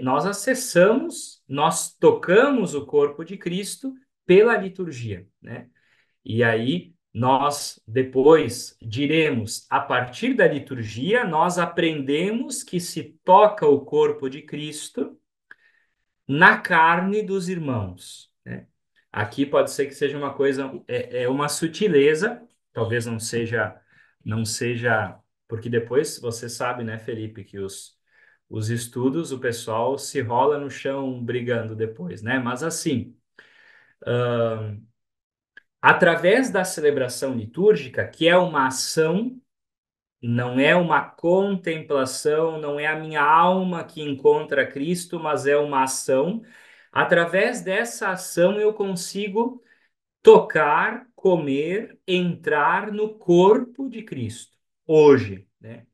Nós acessamos, nós tocamos o corpo de Cristo pela liturgia, né? E aí nós depois diremos, a partir da liturgia, nós aprendemos que se toca o corpo de Cristo na carne dos irmãos, né? Aqui pode ser que seja uma coisa, uma sutileza, talvez não seja, porque depois você sabe, né, Felipe, que os estudos, o pessoal se rola no chão brigando depois, né? Mas assim, através da celebração litúrgica, que é uma ação, não é uma contemplação, não é a minha alma que encontra Cristo, mas é uma ação. Através dessa ação eu consigo tocar, comer, entrar no corpo de Cristo hoje, né?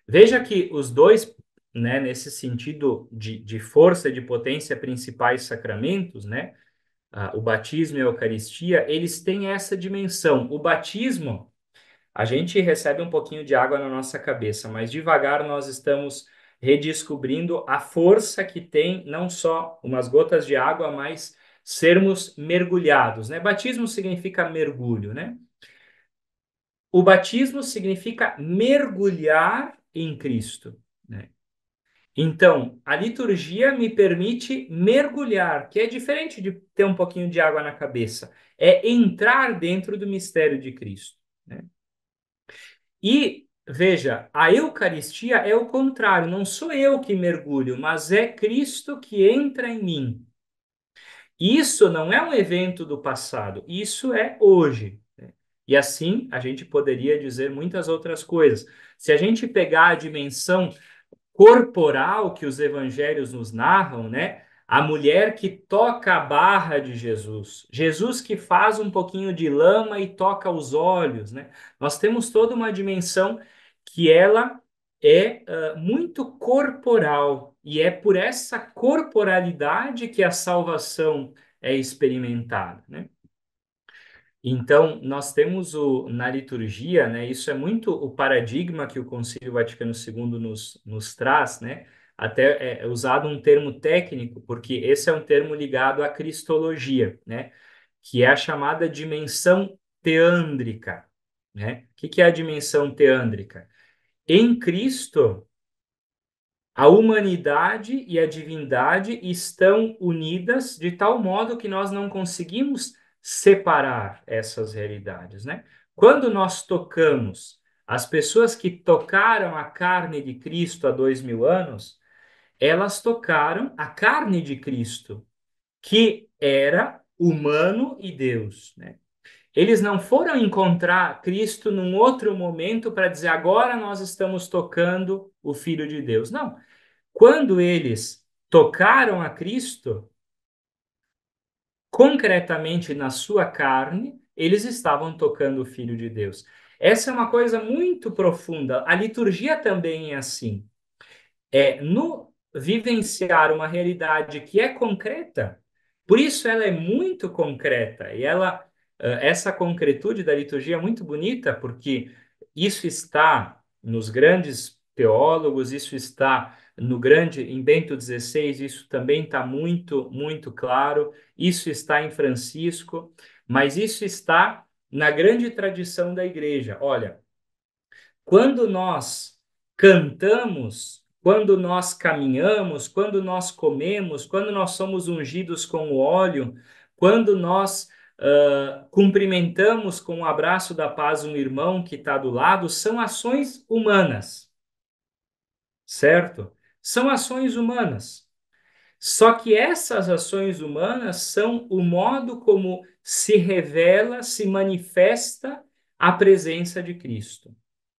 Veja que os dois, né, nesse sentido de força e de potência, principais sacramentos, né, o batismo e a Eucaristia, eles têm essa dimensão. O batismo, a gente recebe um pouquinho de água na nossa cabeça, mas devagar nós estamos redescobrindo a força que tem não só umas gotas de água, mas sermos mergulhados, né? Batismo significa mergulho, né? O batismo significa mergulhar em Cristo, né? Então, a liturgia me permite mergulhar, que é diferente de ter um pouquinho de água na cabeça, é entrar dentro do mistério de Cristo, né? E veja, a Eucaristia é o contrário, não sou eu que mergulho, mas é Cristo que entra em mim. Isso não é um evento do passado, isso é hoje, né? E assim a gente poderia dizer muitas outras coisas. Se a gente pegar a dimensão corporal que os evangelhos nos narram, né? A mulher que toca a barra de Jesus, Jesus que faz um pouquinho de lama e toca os olhos, né? Nós temos toda uma dimensão que ela é muito corporal e é por essa corporalidade que a salvação é experimentada, né? Então, nós temos na liturgia, né, isso é muito o paradigma que o Concílio Vaticano II nos traz, né? Até é usado um termo técnico, porque esse é um termo ligado à cristologia, né? Que é a chamada dimensão teândrica, né? O que é a dimensão teândrica? Em Cristo, a humanidade e a divindade estão unidas de tal modo que nós não conseguimos separar essas realidades, né? Quando nós tocamos, as pessoas que tocaram a carne de Cristo há 2000 anos, elas tocaram a carne de Cristo, que era humano e Deus, né? Eles não foram encontrar Cristo num outro momento para dizer agora nós estamos tocando o Filho de Deus. Não. Quando eles tocaram a Cristo, concretamente na sua carne, eles estavam tocando o Filho de Deus. Essa é uma coisa muito profunda. A liturgia também é assim. No vivenciar uma realidade que é concreta, por isso ela é muito concreta e essa concretude da liturgia é muito bonita porque isso está nos grandes teólogos, isso está no grande em Bento XVI, isso também está muito muito claro, isso está em Francisco, mas isso está na grande tradição da Igreja. Olha, quando nós cantamos, quando nós caminhamos, quando nós comemos, quando nós somos ungidos com o óleo, quando nós cumprimentamos com o abraço da paz um irmão que está do lado, são ações humanas, certo? São ações humanas. Só que essas ações humanas são o modo como se revela, se manifesta a presença de Cristo,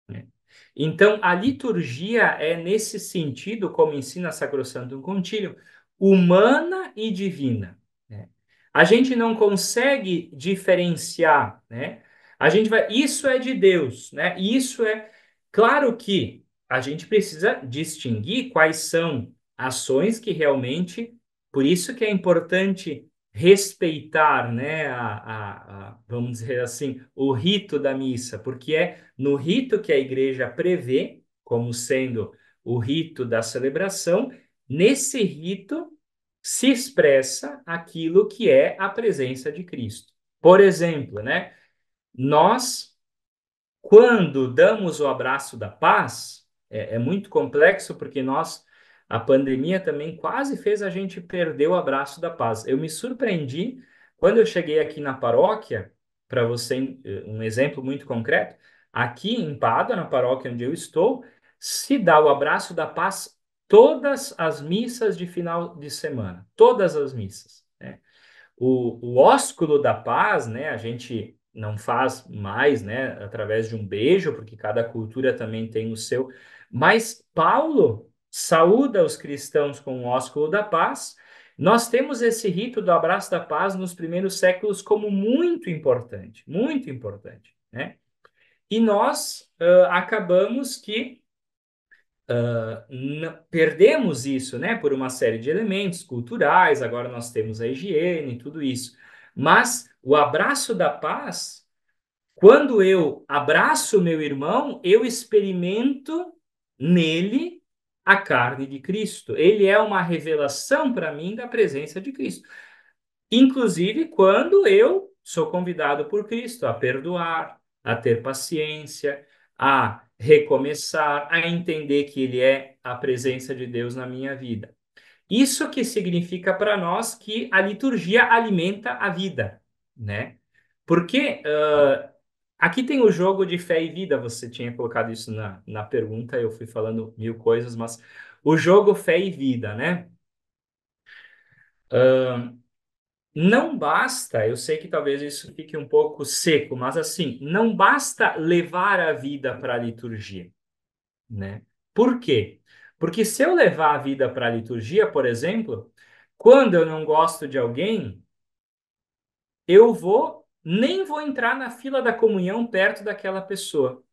né? Então, a liturgia é, nesse sentido, como ensina Sacrosanctum Concilium, humana e divina, né? A gente não consegue diferenciar, né? A gente vai, isso é de Deus, né? Isso é claro que a gente precisa distinguir quais são ações que realmente, por isso que é importante respeitar, né, vamos dizer assim, o rito da missa, porque é no rito que a igreja prevê como sendo o rito da celebração, nesse rito se expressa aquilo que é a presença de Cristo. Por exemplo, né, nós quando damos o abraço da paz, é muito complexo porque a pandemia também quase fez a gente perder o abraço da paz. Eu me surpreendi quando eu cheguei aqui na paróquia, para você, um exemplo muito concreto, aqui em Pádua, na paróquia onde eu estou, se dá o abraço da paz todas as missas de final de semana, todas as missas, né? O ósculo da paz, né, a gente não faz mais, né, através de um beijo, porque cada cultura também tem o seu, mas Paulo saúda os cristãos com o ósculo da paz. Nós temos esse rito do abraço da paz nos primeiros séculos como muito importante, né? E nós acabamos que perdemos isso, né, por uma série de elementos culturais, agora nós temos a higiene, tudo isso. Mas o abraço da paz, quando eu abraço meu irmão, eu experimento nele a carne de Cristo. Ele é uma revelação para mim da presença de Cristo. Inclusive quando eu sou convidado por Cristo a perdoar, a ter paciência, a recomeçar, a entender que Ele é a presença de Deus na minha vida. Isso que significa para nós que a liturgia alimenta a vida, né? Porque aqui tem o jogo de fé e vida, você tinha colocado isso na pergunta, eu fui falando mil coisas, mas o jogo fé e vida, né? Não basta, eu sei que talvez isso fique um pouco seco, mas assim, não basta levar a vida para a liturgia, né? Por quê? Porque se eu levar a vida para a liturgia, por exemplo, quando eu não gosto de alguém, nem vou entrar na fila da comunhão perto daquela pessoa.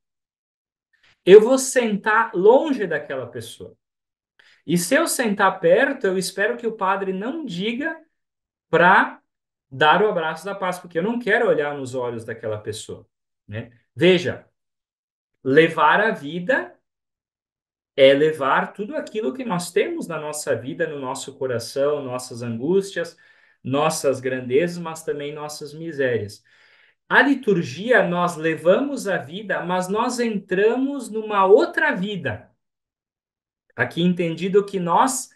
Eu vou sentar longe daquela pessoa. E se eu sentar perto, eu espero que o padre não diga para dar o abraço da paz, porque eu não quero olhar nos olhos daquela pessoa, né? Veja, levar a vida é levar tudo aquilo que nós temos na nossa vida, no nosso coração, nossas angústias, nossas grandezas, mas também nossas misérias. A liturgia, nós levamos a vida, mas nós entramos numa outra vida. Aqui entendido que nós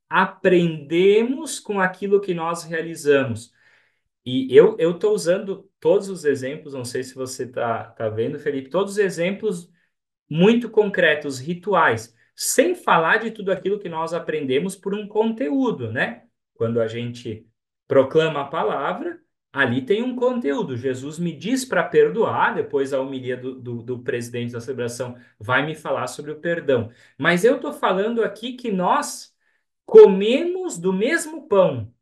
aprendemos com aquilo que nós realizamos. E eu estou usando todos os exemplos, não sei se você tá vendo, Felipe, todos os exemplos muito concretos, rituais, sem falar de tudo aquilo que nós aprendemos por um conteúdo, né? Quando a gente proclama a palavra, ali tem um conteúdo. Jesus me diz para perdoar, depois a homilia do presidente da celebração vai me falar sobre o perdão. Mas eu estou falando aqui que nós comemos do mesmo pão.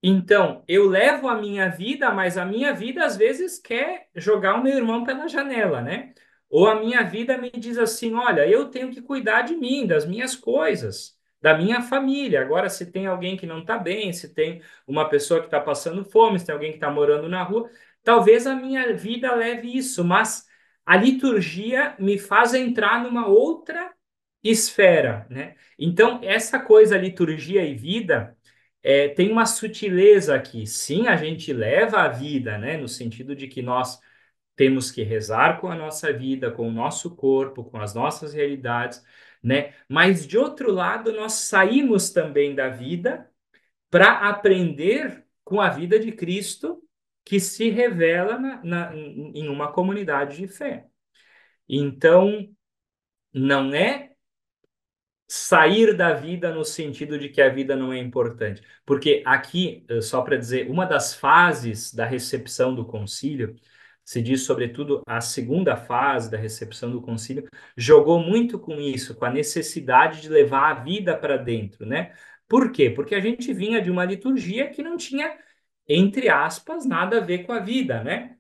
Então, eu levo a minha vida, mas a minha vida às vezes quer jogar o meu irmão pela janela, né? Ou a minha vida me diz assim: olha, eu tenho que cuidar de mim, das minhas coisas, da minha família. Agora, se tem alguém que não está bem, se tem uma pessoa que está passando fome, se tem alguém que está morando na rua, talvez a minha vida leve isso, mas a liturgia me faz entrar numa outra esfera, né? Então, essa coisa, liturgia e vida tem uma sutileza aqui. Sim, a gente leva a vida, né? No sentido de que nós temos que rezar com a nossa vida, com o nosso corpo, com as nossas realidades, né? Mas, de outro lado, nós saímos também da vida para aprender com a vida de Cristo que se revela em uma comunidade de fé. Então, não é sair da vida no sentido de que a vida não é importante. Porque aqui, só para dizer, uma das fases da recepção do concílio, se diz sobretudo a segunda fase da recepção do concílio, jogou muito com isso, com a necessidade de levar a vida para dentro, né? Por quê? Porque a gente vinha de uma liturgia que não tinha, entre aspas, nada a ver com a vida, né?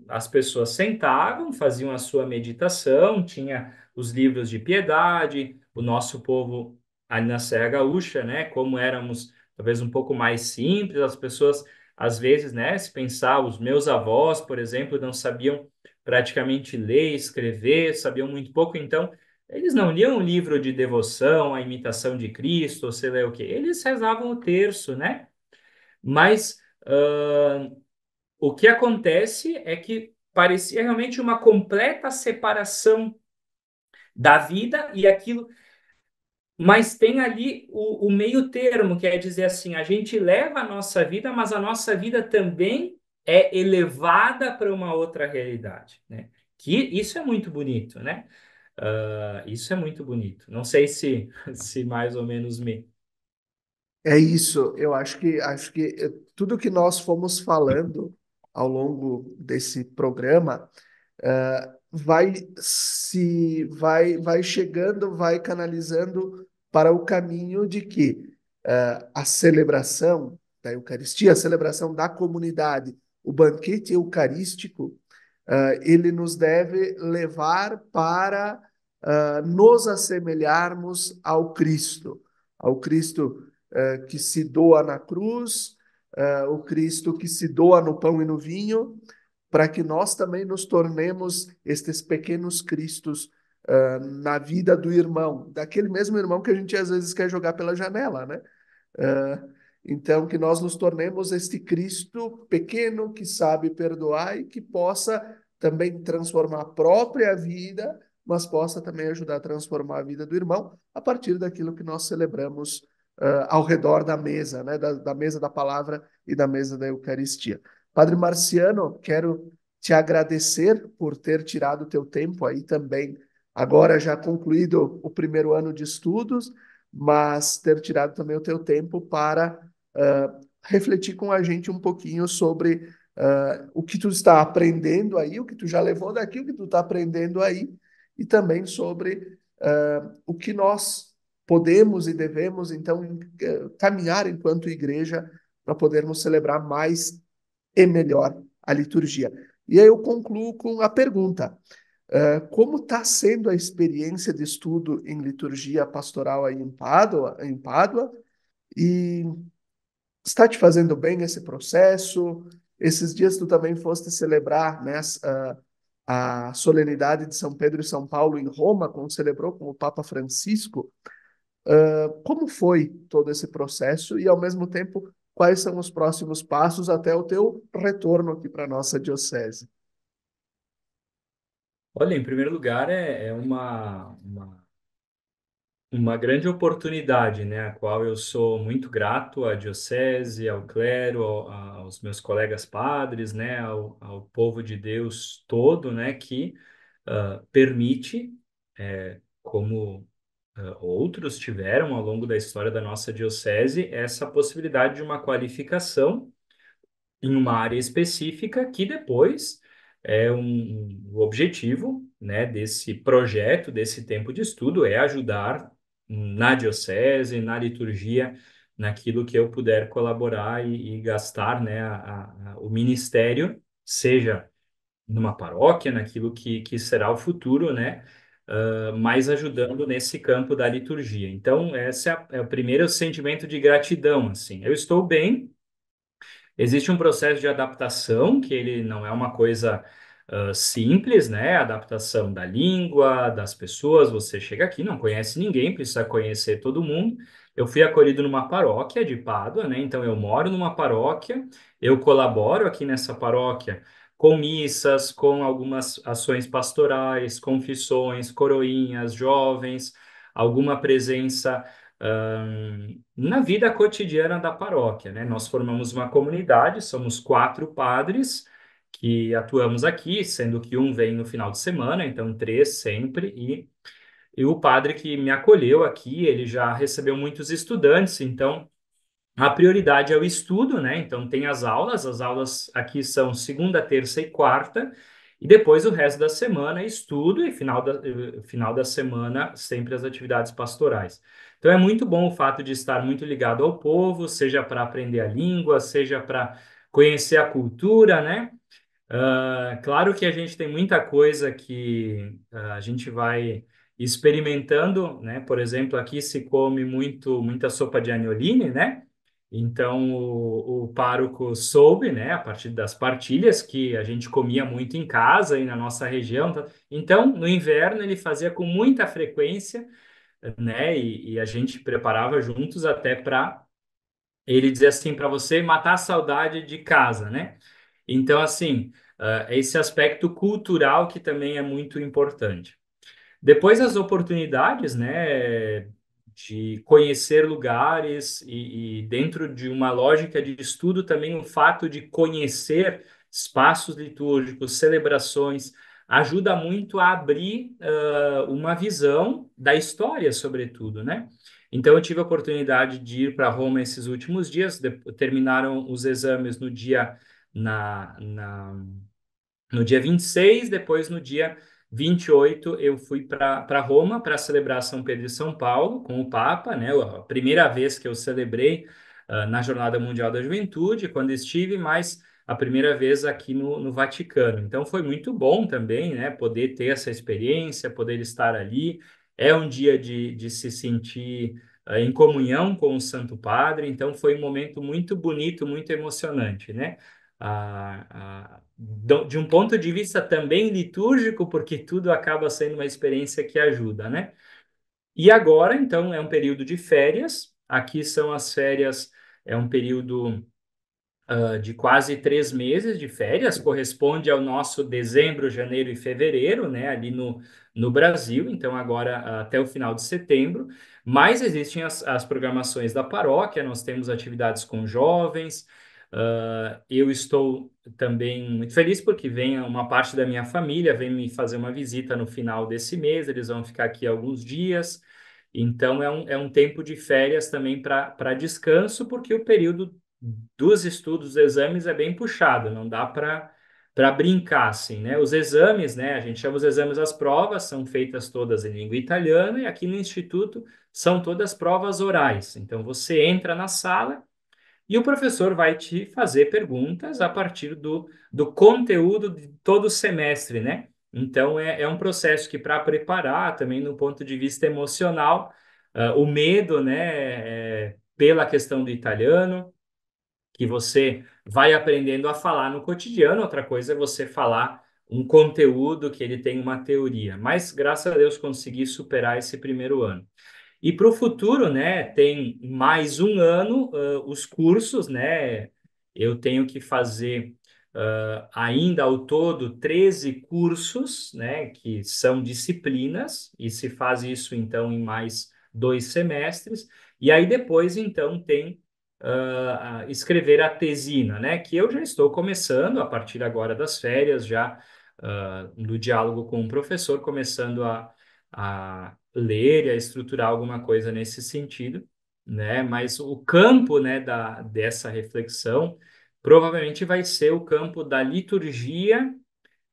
As pessoas sentavam, faziam a sua meditação, tinha os livros de piedade, o nosso povo ali na Serra Gaúcha, né? Como éramos talvez um pouco mais simples. As pessoas, às vezes, né, se pensar, os meus avós, por exemplo, não sabiam praticamente ler, escrever, sabiam muito pouco, então eles não liam um livro de devoção, a imitação de Cristo, ou sei lá o quê. Eles rezavam o terço, né? Mas o que acontece é que parecia realmente uma completa separação da vida e aquilo, mas tem ali o meio termo, que é dizer assim, a gente leva a nossa vida, mas a nossa vida também é elevada para uma outra realidade, né? Que isso é muito bonito, né? Isso é muito bonito. Não sei se, se mais ou menos me. É isso, eu acho que tudo que nós fomos falando ao longo desse programa vai chegando, vai canalizando para o caminho de que a celebração da Eucaristia, a celebração da comunidade, o banquete eucarístico, ele nos deve levar para nos assemelharmos ao Cristo que se doa na cruz, o Cristo que se doa no pão e no vinho, para que nós também nos tornemos estes pequenos cristos na vida do irmão, daquele mesmo irmão que a gente às vezes quer jogar pela janela, né? Uh, então, que nós nos tornemos este Cristo pequeno que sabe perdoar e que possa também transformar a própria vida, mas possa também ajudar a transformar a vida do irmão a partir daquilo que nós celebramos ao redor da mesa, né? Da mesa da palavra e da mesa da Eucaristia. Padre Marciano, quero te agradecer por ter tirado o teu tempo aí também, agora já concluído o primeiro ano de estudos, mas ter tirado também o teu tempo para refletir com a gente um pouquinho sobre o que tu está aprendendo aí, o que tu já levou daqui, o que tu está aprendendo aí, e também sobre o que nós podemos e devemos, então, caminhar enquanto igreja para podermos celebrar mais e melhor a liturgia. E aí eu concluo com a pergunta: como está sendo a experiência de estudo em liturgia pastoral aí em Pádua? E está te fazendo bem esse processo? Esses dias tu também foste celebrar, né, a solenidade de São Pedro e São Paulo em Roma, quando celebrou com o Papa Francisco. Como foi todo esse processo e, ao mesmo tempo, quais são os próximos passos até o teu retorno aqui para a nossa diocese? Olha, em primeiro lugar, é uma grande oportunidade, né, a qual eu sou muito grato à diocese, ao clero, aos meus colegas padres, né, ao povo de Deus todo, né, que permite, como outros tiveram ao longo da história da nossa diocese, essa possibilidade de uma qualificação em uma área específica que depois o objetivo, né, desse projeto, desse tempo de estudo é ajudar na diocese, na liturgia, naquilo que eu puder colaborar e gastar, né, o ministério, seja numa paróquia, naquilo que será o futuro, né, mas ajudando nesse campo da liturgia. Então, esse é o primeiro sentimento de gratidão, assim. Eu estou bem. Existe um processo de adaptação, que ele não é uma coisa simples, né? Adaptação da língua, das pessoas. Você chega aqui, não conhece ninguém, precisa conhecer todo mundo. Eu fui acolhido numa paróquia de Pádua, né? Então eu moro numa paróquia, eu colaboro aqui nessa paróquia com missas, com algumas ações pastorais, confissões, coroinhas, jovens, alguma presença na vida cotidiana da paróquia, né? Nós formamos uma comunidade, somos 4 padres que atuamos aqui, sendo que um vem no final de semana, então 3 sempre, e o padre que me acolheu aqui, ele já recebeu muitos estudantes, então a prioridade é o estudo, né? Então tem as aulas aqui são segunda, terça e quarta, e depois o resto da semana é estudo e final da semana sempre as atividades pastorais. Então é muito bom o fato de estar muito ligado ao povo, seja para aprender a língua, seja para conhecer a cultura, né? Claro que a gente tem muita coisa que a gente vai experimentando, né? Por exemplo, aqui se come muita sopa de agnoline, né? Então, o pároco soube, né, a partir das partilhas, que a gente comia muito em casa e na nossa região. Tá? Então, no inverno, ele fazia com muita frequência, né, e a gente preparava juntos até para ele dizer assim, para você matar a saudade de casa, né? Então, assim, esse aspecto cultural que também é muito importante. Depois as oportunidades, né, de conhecer lugares e dentro de uma lógica de estudo também o fato de conhecer espaços litúrgicos, celebrações, ajuda muito a abrir uma visão da história, sobretudo, né? Então eu tive a oportunidade de ir para Roma esses últimos dias, terminaram os exames no dia no dia 26, depois no dia 28 eu fui para Roma para celebrar São Pedro e São Paulo com o Papa, né? A primeira vez que eu celebrei na Jornada Mundial da Juventude, quando estive, mas a primeira vez aqui no Vaticano. Então foi muito bom também, né? Poder ter essa experiência, poder estar ali. É um dia de se sentir em comunhão com o Santo Padre, então foi um momento muito bonito, muito emocionante, né? De um ponto de vista também litúrgico, porque tudo acaba sendo uma experiência que ajuda, né? E agora, então, é um período de férias. Aqui são as férias, é um período de quase 3 meses de férias, corresponde ao nosso dezembro, janeiro e fevereiro, né, ali no Brasil, então agora até o final de setembro, mas existem as programações da paróquia, nós temos atividades com jovens, eu estou também muito feliz porque vem uma parte da minha família, vem me fazer uma visita no final desse mês, eles vão ficar aqui alguns dias, então é um tempo de férias também para descanso, porque o período dos estudos, dos exames é bem puxado, não dá para brincar assim, né? Os exames, né? A gente chama os exames as provas, são feitas todas em língua italiana e aqui no instituto são todas provas orais. Então você entra na sala e o professor vai te fazer perguntas a partir do conteúdo de todo o semestre, né? Então é um processo que para preparar também no ponto de vista emocional, o medo, né? Pela questão do italiano que você vai aprendendo a falar no cotidiano, outra coisa é você falar um conteúdo que ele tem uma teoria. Mas, graças a Deus, consegui superar esse primeiro ano. E para o futuro, né, tem mais um ano, os cursos, né, eu tenho que fazer ainda ao todo 13 cursos, né, que são disciplinas, e se faz isso, então, em mais 2 semestres, e aí depois, então, tem escrever a tesina, né, que eu já estou começando, a partir agora das férias, já no diálogo com o professor, começando a ler e a estruturar alguma coisa nesse sentido, né? Mas o campo, né, dessa reflexão provavelmente vai ser o campo da liturgia,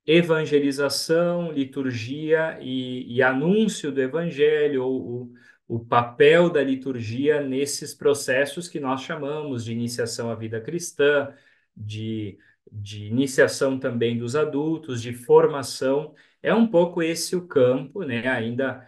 evangelização, liturgia e anúncio do evangelho, ou o papel da liturgia nesses processos que nós chamamos de iniciação à vida cristã, de, de iniciação também dos adultos, de formação. É um pouco esse o campo, né? Ainda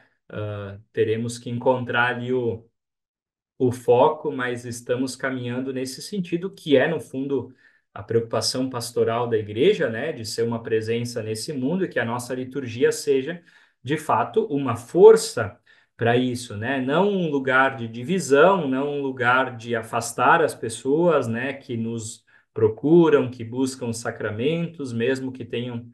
teremos que encontrar ali o foco, mas estamos caminhando nesse sentido, que é, no fundo, a preocupação pastoral da igreja, né, de ser uma presença nesse mundo e que a nossa liturgia seja, de fato, uma força para isso, né? Não um lugar de divisão, não um lugar de afastar as pessoas, né, que nos procuram, que buscam sacramentos, mesmo que tenham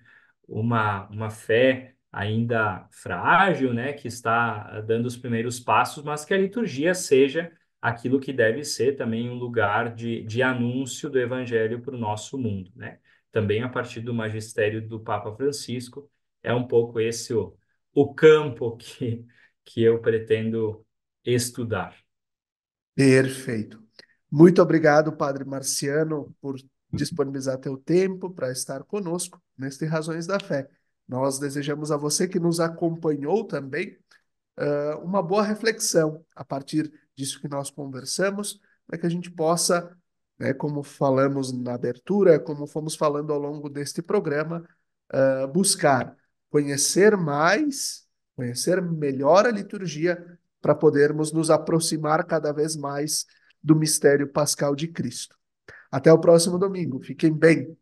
uma fé ainda frágil, né, que está dando os primeiros passos, mas que a liturgia seja aquilo que deve ser também um lugar de anúncio do evangelho para o nosso mundo, né? Também a partir do magistério do Papa Francisco, é um pouco esse o campo que eu pretendo estudar. Perfeito. Muito obrigado, Padre Marciano, por disponibilizar teu tempo para estar conosco neste Razões da Fé. Nós desejamos a você que nos acompanhou também uma boa reflexão a partir disso que nós conversamos, para que a gente possa, né, como falamos na abertura, como fomos falando ao longo deste programa, buscar conhecer mais, conhecer melhor a liturgia, para podermos nos aproximar cada vez mais do mistério pascal de Cristo. Até o próximo domingo. Fiquem bem.